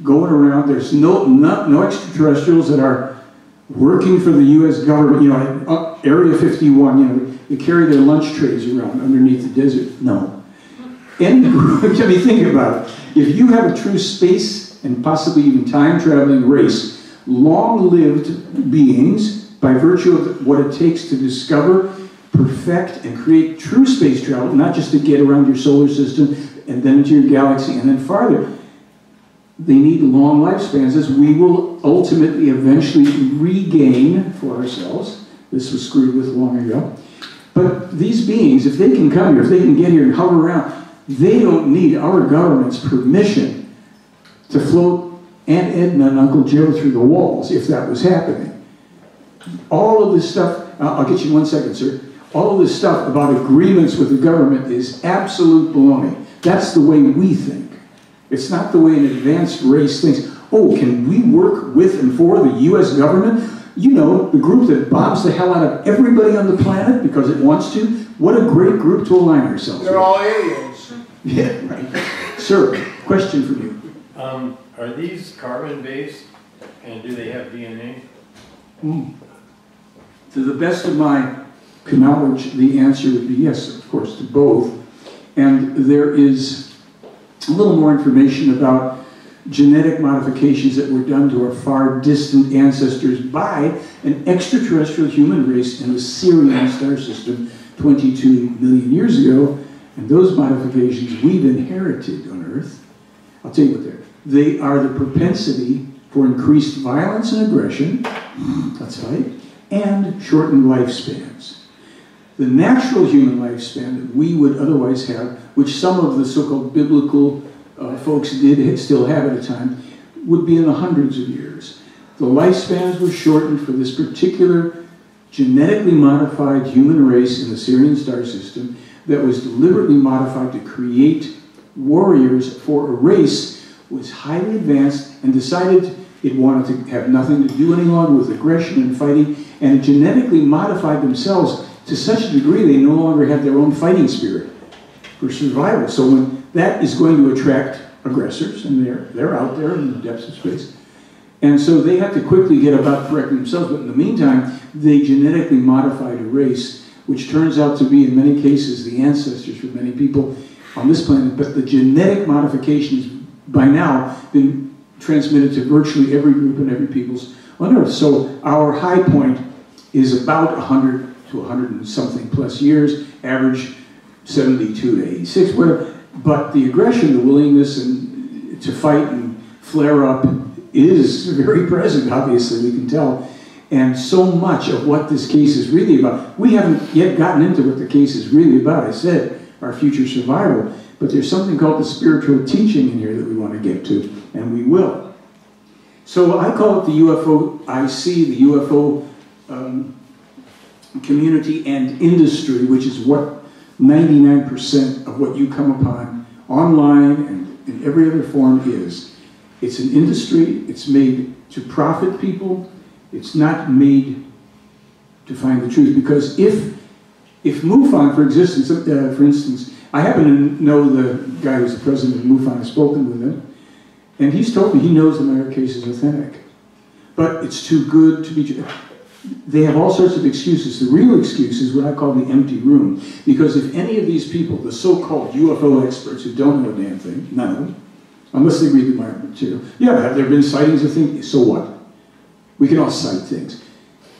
going around. There's no extraterrestrials that are working for the U.S. government. You know, Area 51, you know, they carry their lunch trays around underneath the desert. No. Any group, I mean, think about it. If you have a true space and possibly even time-traveling race, long-lived beings, by virtue of what it takes to discover, perfect, and create true space travel, not just to get around your solar system and then into your galaxy and then farther, they need long lifespans, as we will ultimately, eventually regain for ourselves. This was screwed with long ago. But these beings, if they can come here, if they can get here and hover around, they don't need our government's permission to float Aunt Edna and Uncle Joe through the walls, if that was happening. All of this stuff, I'll get you in 1 second, sir. All of this stuff about agreements with the government is absolute baloney. That's the way we think. It's not the way an advanced race thinks. Oh, can we work with and for the U.S. government? You know, the group that bombs the hell out of everybody on the planet because it wants to. What a great group to align ourselves with. They're all aliens. Yeah, right. Sir, question for you. Are these carbon-based, and do they have DNA? To the best of my knowledge, the answer would be yes, of course, to both. And there is a little more information about genetic modifications that were done to our far distant ancestors by an extraterrestrial human race in the Sirian star system 22 million years ago. And those modifications we've inherited on Earth. I'll tell you what they are. They are the propensity for increased violence and aggression, that's right, and shortened lifespans. The natural human lifespan that we would otherwise have, which some of the so-called biblical folks did still have at a time, would be in the hundreds of years. The lifespans were shortened for this particular genetically modified human race in the Sirian star system that was deliberately modified to create warriors for a race was highly advanced and decided it wanted to have nothing to do any longer with aggression and fighting, and genetically modified themselves to such a degree they no longer have their own fighting spirit for survival. So when that is going to attract aggressors, and they're out there in the depths of space, and so they have to quickly get about correcting themselves, but in the meantime, they genetically modified a race, which turns out to be, in many cases, the ancestors for many people on this planet, but the genetic modification has by now been transmitted to virtually every group and every people's on Earth. So our high point is about 100 to 100 and something plus years, average 72 to 86, whatever. But the aggression, the willingness to fight and flare up is very present, obviously, we can tell. And so much of what this case is really about, we haven't yet gotten into what the case is really about. I said our future survival, but there's something called the spiritual teaching in here that we want to get to, and we will. So I call it the UFO IC, the UFO community and industry, which is what 99% of what you come upon online and in every other form is. It's an industry, it's made to profit people, it's not made to find the truth. Because if MUFON, for instance, I happen to know the guy who's the president of MUFON, I've spoken with him, and he's told me he knows the Meier case is authentic. But it's too good to be true. They have all sorts of excuses. The real excuse is what I call the empty room. Because if any of these people, the so-called UFO experts who don't know a damn thing, none of them, unless they read the Meier material, yeah, have there been sightings of things? So what? We can all cite things.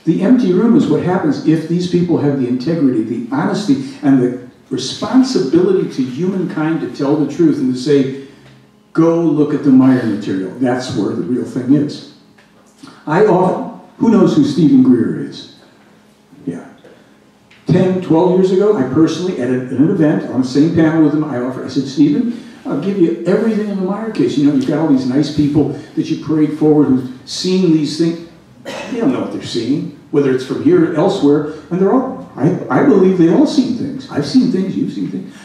The empty room is what happens if these people have the integrity, the honesty, and the responsibility to humankind to tell the truth and to say, go look at the Meier material. That's where the real thing is. Who knows who Stephen Greer is? Yeah. 10, 12 years ago, I personally, at an event, on the same panel with him, I said, Stephen, I'll give you everything in the Meier case. You know, you've got all these nice people that you parade forward who've seen these things. They don't know what they're seeing, whether it's from here or elsewhere, and they're all, I believe they've all seen things. I've seen things, you've seen things.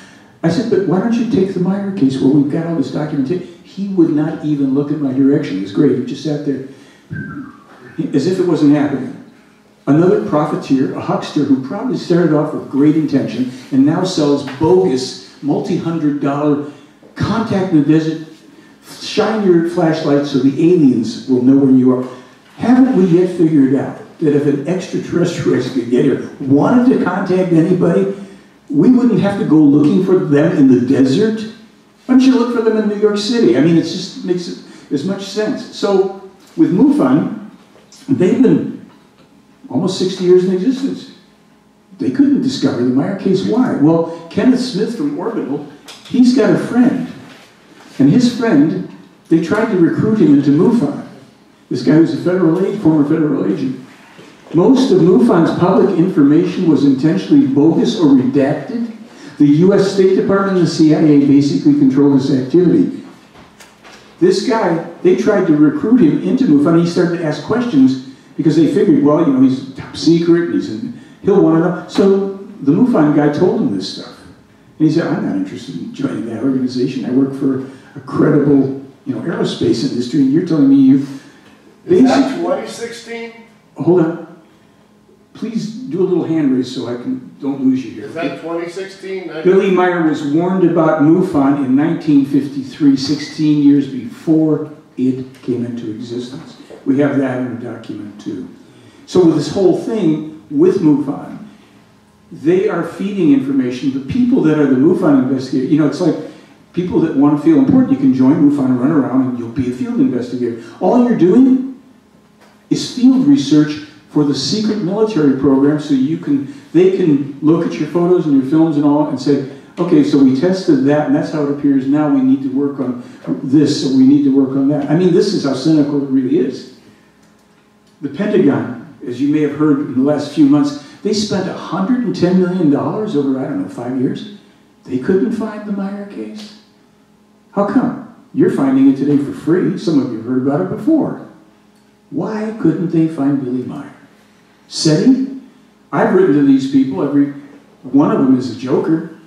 I said, but why don't you take the Meier case where we've got all this documentation? He would not even look in my direction. It was great. He just sat there as if it wasn't happening. Another profiteer, a huckster who probably started off with great intention and now sells bogus, multi-$100 contact in the desert, shine your flashlight so the aliens will know where you are. Haven't we yet figured out that if an extraterrestrial could get here, wanted to contact anybody, we wouldn't have to go looking for them in the desert? Why don't you look for them in New York City? I mean, it just makes as much sense. So with MUFON, they've been almost 60 years in existence. They couldn't discover the Meier case. Why? Well, Kenneth Smith from Orbital, he's got a friend. And his friend, they tried to recruit him into MUFON. This guy who's a former federal agent. Most of MUFON's public information was intentionally bogus or redacted. The US State Department and the CIA basically controlled this activity. This guy, they tried to recruit him into MUFON. He started to ask questions because they figured, well, you know, he's top secret, and he'll want to know. So the MUFON guy told him this stuff. And he said, I'm not interested in joining that organization. I work for a credible, you know, aerospace industry, and you're telling me you... Is that 2016? Hold on. Please do a little hand raise so I don't lose you here. Is that 2016? Billy Meier was warned about MUFON in 1953, 16 years before it came into existence. We have that in a document too. So with this whole thing with MUFON, They are feeding information. The people that are the MUFON investigators, you know, it's like people that want to feel important. You can join MUFON and run around and you'll be a field investigator. All you're doing is field research for the secret military program, so they can look at your photos and your films and all and say, okay, so we tested that and that's how it appears now. We need to work on this, or we need to work on that. I mean, this is how cynical it really is. The Pentagon, as you may have heard in the last few months, they spent $110 million over, I don't know, 5 years. They couldn't find the Meier case. How come? You're finding it today for free. Some of you have heard about it before. Why couldn't they find Billy Meier? SETI? I've written to these people. Every one of them is a joker.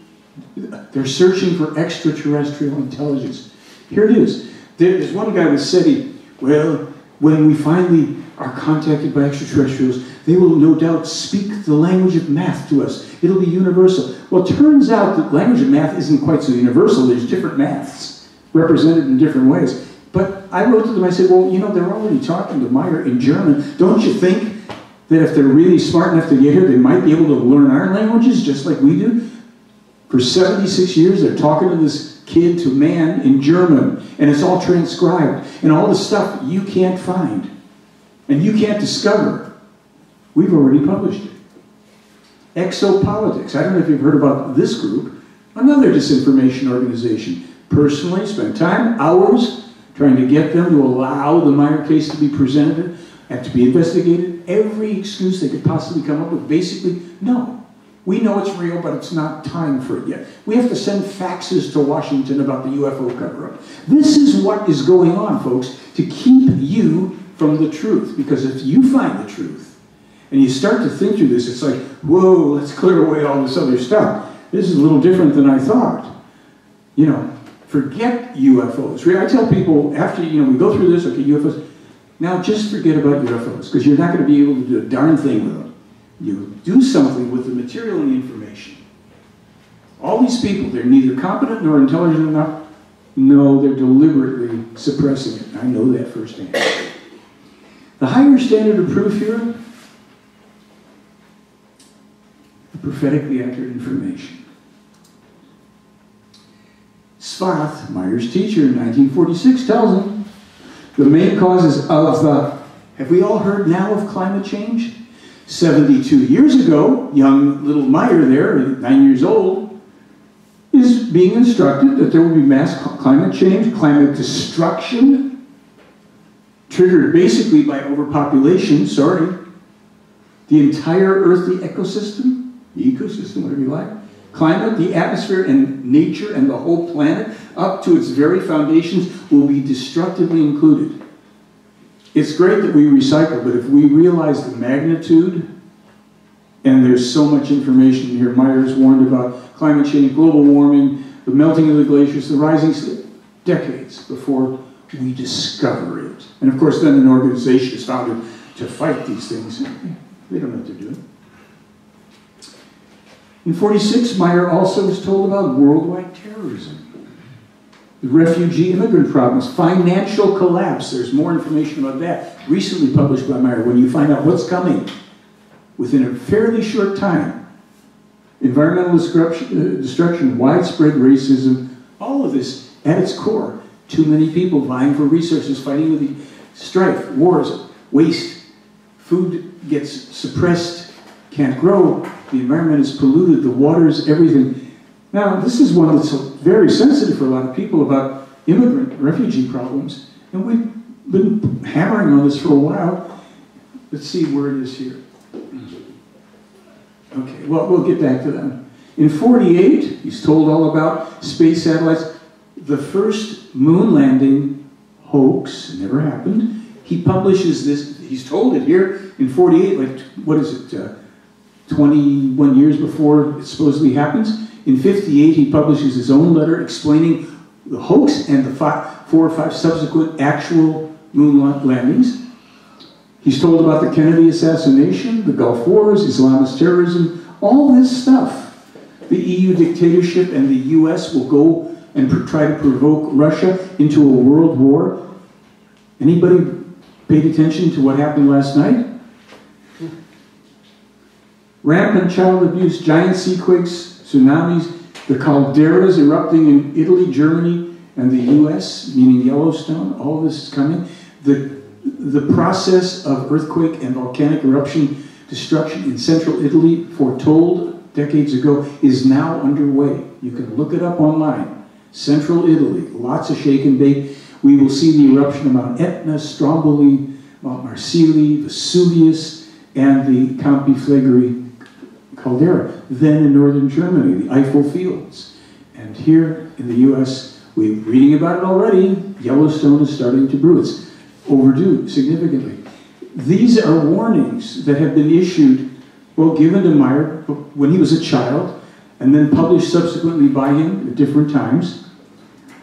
They're searching for extraterrestrial intelligence. Here it is. There's one guy with SETI. Well, when we finally are contacted by extraterrestrials, they will no doubt speak the language of math to us. It'll be universal. Well, it turns out that language of math isn't quite so universal. There's different maths represented in different ways. But I wrote to them, I said, well, you know, they're already talking to Meier in German. Don't you think that if they're really smart enough to get here, they might be able to learn our languages just like we do? For 76 years, they're talking to this kid to man in German, and it's all transcribed. And all the stuff you can't find and you can't discover, we've already published it. Exopolitics. I don't know if you've heard about this group, another disinformation organization. Personally, spent time, hours, trying to get them to allow the Meier case to be presented and to be investigated. Every excuse they could possibly come up with. Basically, no. We know it's real, but it's not time for it yet. We have to send faxes to Washington about the UFO cover-up. This is what is going on, folks, to keep you from the truth. Because if you find the truth, and you start to think through this, it's like, whoa, let's clear away all this other stuff. This is a little different than I thought. You know, forget UFOs. I tell people, after, you know, we go through this, okay, UFOs, now just forget about UFOs, because you're not going to be able to do a darn thing with them. You do something with the material and the information. All these people, they're neither competent nor intelligent enough. No, they're deliberately suppressing it. I know that firsthand. The higher standard of proof here, the prophetically accurate information. Svarth, Meier's teacher in 1946, tells him the main causes of have we all heard now of climate change? 72 years ago, young little Meier there, 9 years old, is being instructed that there will be mass climate change, climate destruction, triggered basically by overpopulation, the entire Earth, the ecosystem, whatever you like, climate, the atmosphere, and nature, and the whole planet, up to its very foundations, will be destructively included. It's great that we recycle, but if we realize the magnitude, and there's so much information here, Meier's warned about climate change, global warming, the melting of the glaciers, the rising sea, decades before we discover it. And of course, then an organization is founded to fight these things. They don't know what they're doing. In 46, Meier also was told about worldwide terrorism. The refugee immigrant problems, financial collapse. There's more information about that recently published by Meier. When you find out what's coming within a fairly short time, environmental destruction, widespread racism, all of this at its core. Too many people vying for resources, fighting with the strife, wars, waste. Food gets suppressed, can't grow. The environment is polluted, the waters, everything. Now, this is one that's very sensitive for a lot of people about immigrant, refugee problems, and we've been hammering on this for a while. Let's see where it is here. Okay, well, we'll get back to them. In 48, he's told all about space satellites. The first moon landing hoax never happened. He publishes this, he's told it here in 48, like, what is it, 21 years before it supposedly happens. In 58, he publishes his own letter explaining the hoax and the 4 or 5 subsequent actual moon landings. He's told about the Kennedy assassination, the Gulf Wars, Islamist terrorism, all this stuff. The EU dictatorship and the US will go and try to provoke Russia into a world war. Anybody paid attention to what happened last night? Rampant child abuse, giant sea quakes, tsunamis, the calderas erupting in Italy, Germany, and the US, meaning Yellowstone, all of this is coming. The process of earthquake and volcanic eruption destruction in central Italy, foretold decades ago, is now underway. You can look it up online. Central Italy, lots of shake and bake. We will see the eruption of Mount Etna, Stromboli, Mount Marsili, Vesuvius, and the Campi Flegrei caldera. Then in northern Germany, the Eiffel Fields. And here in the US, we're reading about it already. Yellowstone is starting to brew. It's overdue significantly. These are warnings that have been issued, well, given to Meier when he was a child, and then published subsequently by him at different times.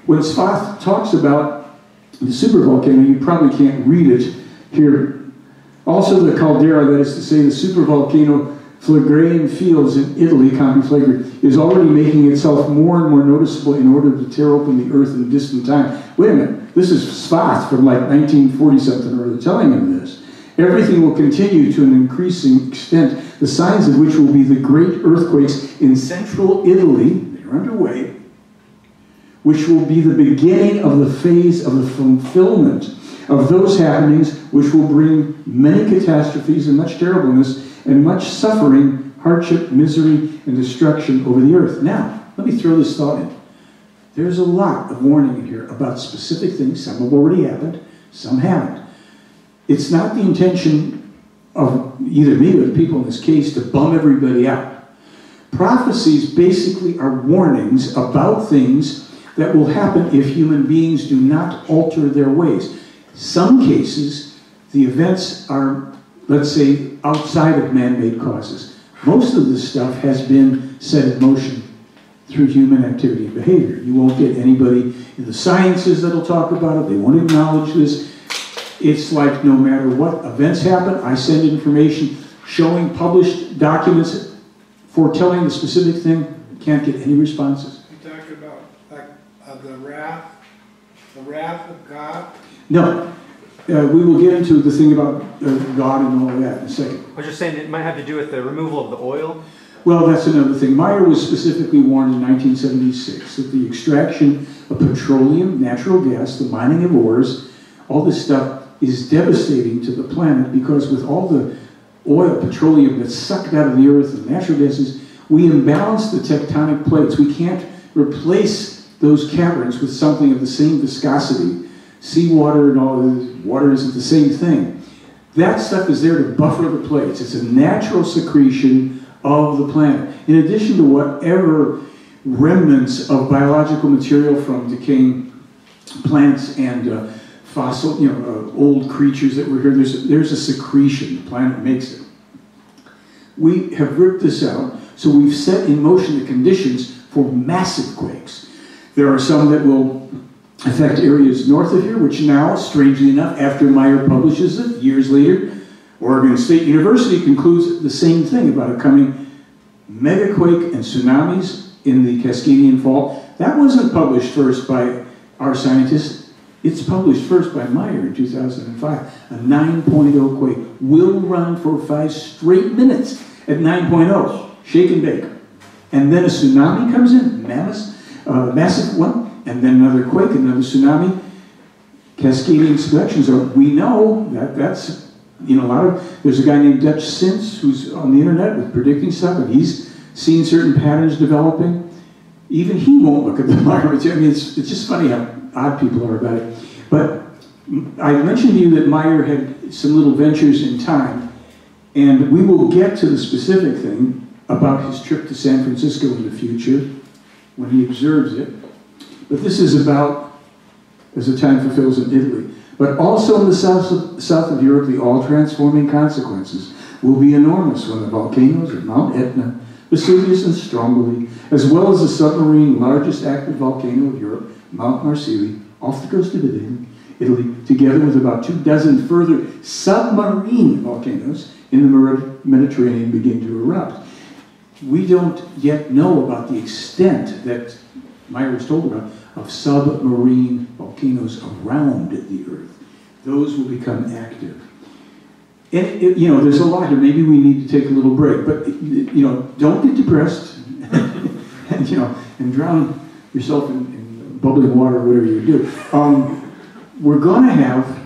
When Spath talks about the supervolcano, you probably can't read it here. Also the caldera, that is to say the supervolcano Phlegraean Fields in Italy, Campi Flegrei, is already making itself more and more noticeable in order to tear open the earth in distant time. Wait a minute, this is Spath from like 1940-something or other telling him this. Everything will continue to an increasing extent, the signs of which will be the great earthquakes in central Italy, they're underway, which will be the beginning of the phase of the fulfillment of those happenings, which will bring many catastrophes and much terribleness and much suffering, hardship, misery, and destruction over the earth. Now, let me throw this thought in. There's a lot of warning in here about specific things. Some have already happened, some haven't. It's not the intention of either me or the people in this case to bum everybody out. Prophecies basically are warnings about things that will happen if human beings do not alter their ways. Some cases, the events are, let's say, outside of man-made causes. Most of this stuff has been set in motion through human activity and behavior. You won't get anybody in the sciences that'll talk about it. They won't acknowledge this. It's like no matter what events happen, I send information showing published documents foretelling the specific thing. Can't get any responses. You talking about like the wrath of God? No. We will get into the thing about God and all of that in a second. I was just saying it might have to do with the removal of the oil. Well, that's another thing. Meier was specifically warned in 1976 that the extraction of petroleum, natural gas, the mining of ores, all this stuff is devastating to the planet because with all the oil, petroleum that's sucked out of the earth and natural gases, we imbalance the tectonic plates. We can't replace those caverns with something of the same viscosity. Seawater and all of this, water isn't the same thing. That stuff is there to buffer the plates. It's a natural secretion of the planet. In addition to whatever remnants of biological material from decaying plants and fossil, old creatures that were here, there's a secretion. The planet makes it. We have ripped this out, so we've set in motion the conditions for massive quakes. There are some that will affect areas north of here, which now, strangely enough, after Meier publishes it, years later, Oregon State University concludes the same thing about a coming megaquake and tsunamis in the Cascadian Fault. That wasn't published first by our scientists. It's published first by Meier in 2005. A 9.0 quake will run for 5 straight minutes at 9.0. Shake and bake. And then a tsunami comes in, massive one, and then another quake, another tsunami. Cascadian selections are, we know that that's, there's a guy named Dutch Sintz who's on the internet with predicting stuff, and he's seen certain patterns developing. Even he won't look at the Meier material. I mean, it's just funny how odd people are about it. But I mentioned to you that Meier had some little ventures in time, and we will get to the specific thing about his trip to San Francisco in the future when he observes it. But this is about, as the time fulfills in Italy. But also in the south of Europe, the all-transforming consequences will be enormous when the volcanoes of Mount Etna, Vesuvius and Stromboli, as well as the submarine largest active volcano of Europe, Mount Marsili, off the coast of Italy, together with about 24 further submarine volcanoes in the Mediterranean begin to erupt. We don't yet know about the extent that Meier was told about of submarine volcanoes around the Earth. Those will become active. And, you know, there's a lot here. Maybe we need to take a little break. But, you know, don't get depressed and, you know, and drown yourself in bubbling water or whatever you do. We're going to have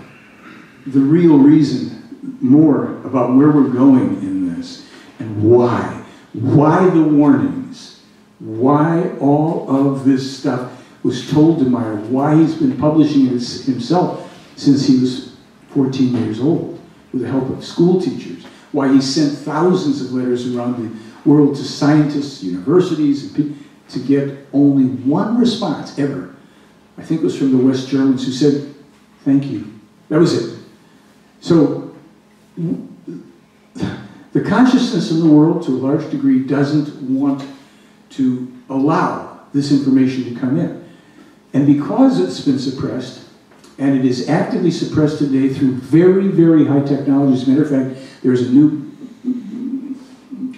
the real reason more about where we're going in this and why. Why the warnings? Why all of this stuff was told to Meier? Why he's been publishing it himself since he was 14 years old with the help of school teachers? Why he sent thousands of letters around the world to scientists, universities, and people to get only one response ever. I think it was from the West Germans who said, "Thank you." That was it. So the consciousness in the world, to a large degree, doesn't want to allow this information to come in. And because it's been suppressed, and it is actively suppressed today through very, very high technology. As a matter of fact, there's a new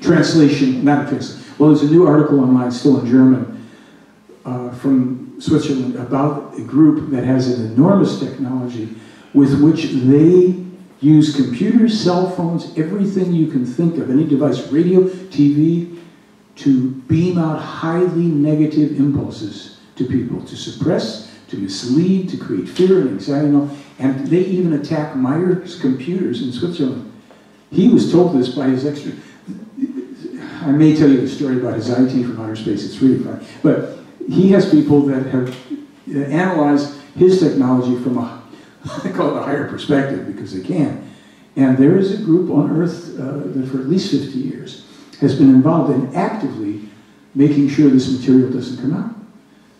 translation, not a translation, well, there's a new article online, still in German, from Switzerland, about a group that has an enormous technology with which they use computers, cell phones, everything you can think of, any device, radio, TV, to beam out highly negative impulses to people, to suppress, to mislead, to create fear and anxiety and all. And they even attack Meier's computers in Switzerland. He was told this by his extra... I may tell you the story about his IT from outer space, it's really fun. But he has people that have analyzed his technology from a, I call it a higher perspective because they can. And there is a group on Earth that for at least 50 years has been involved in actively making sure this material doesn't come out.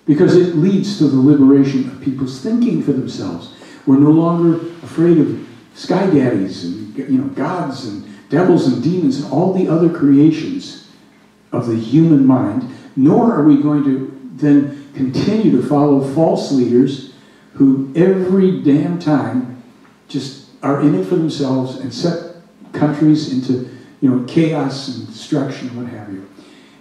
Because it leads to the liberation of people's thinking for themselves. We're no longer afraid of sky daddies and, you know, gods and devils and demons and all the other creations of the human mind, nor are we going to then continue to follow false leaders who every damn time just are in it for themselves and set countries into, you know, chaos and destruction and what have you.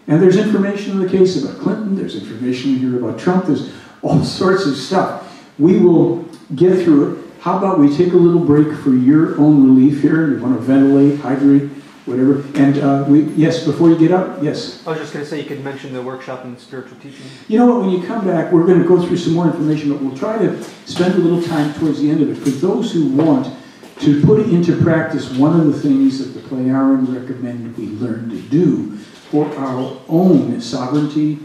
And there's information in the case about Clinton, there's information here about Trump, there's all sorts of stuff. We will get through it. How about we take a little break for your own relief here? You want to ventilate, hydrate, whatever. And yes, before you get up, yes? I was just going to say you could mention the workshop in spiritual teaching. You know what, when you come back, we're going to go through some more information, but we'll try to spend a little time towards the end of it. For those who want to put into practice one of the things that the Pleiadians recommend we learn to do for our own sovereignty,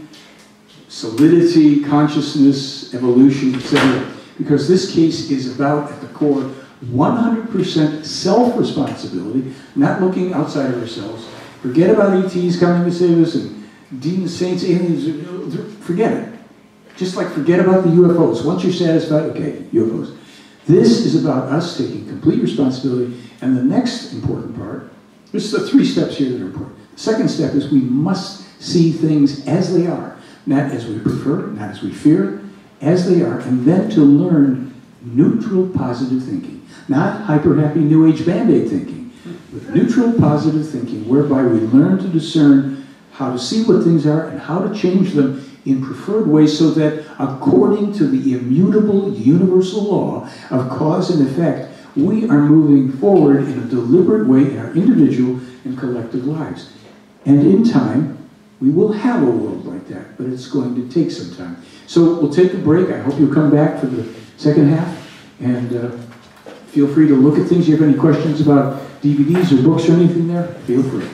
solidity, consciousness, evolution, etc. Because this case is about, at the core, 100% self-responsibility, not looking outside of ourselves. Forget about ETs coming to save us and demons, saints, aliens, forget it. Just like forget about the UFOs. Once you're satisfied, okay, UFOs. This is about us taking complete responsibility, and the next important part, there's the 3 steps here that are important. The second step is we must see things as they are, not as we prefer, not as we fear, as they are, and then to learn neutral positive thinking. Not hyper-happy New Age Band-Aid thinking, but neutral positive thinking, whereby we learn to discern how to see what things are and how to change them in preferred ways so that according to the immutable universal law of cause and effect, we are moving forward in a deliberate way in our individual and collective lives. And in time, we will have a world like that, but it's going to take some time. So we'll take a break. I hope you'll come back for the second half, and feel free to look at things. If you have any questions about DVDs or books or anything there, feel free.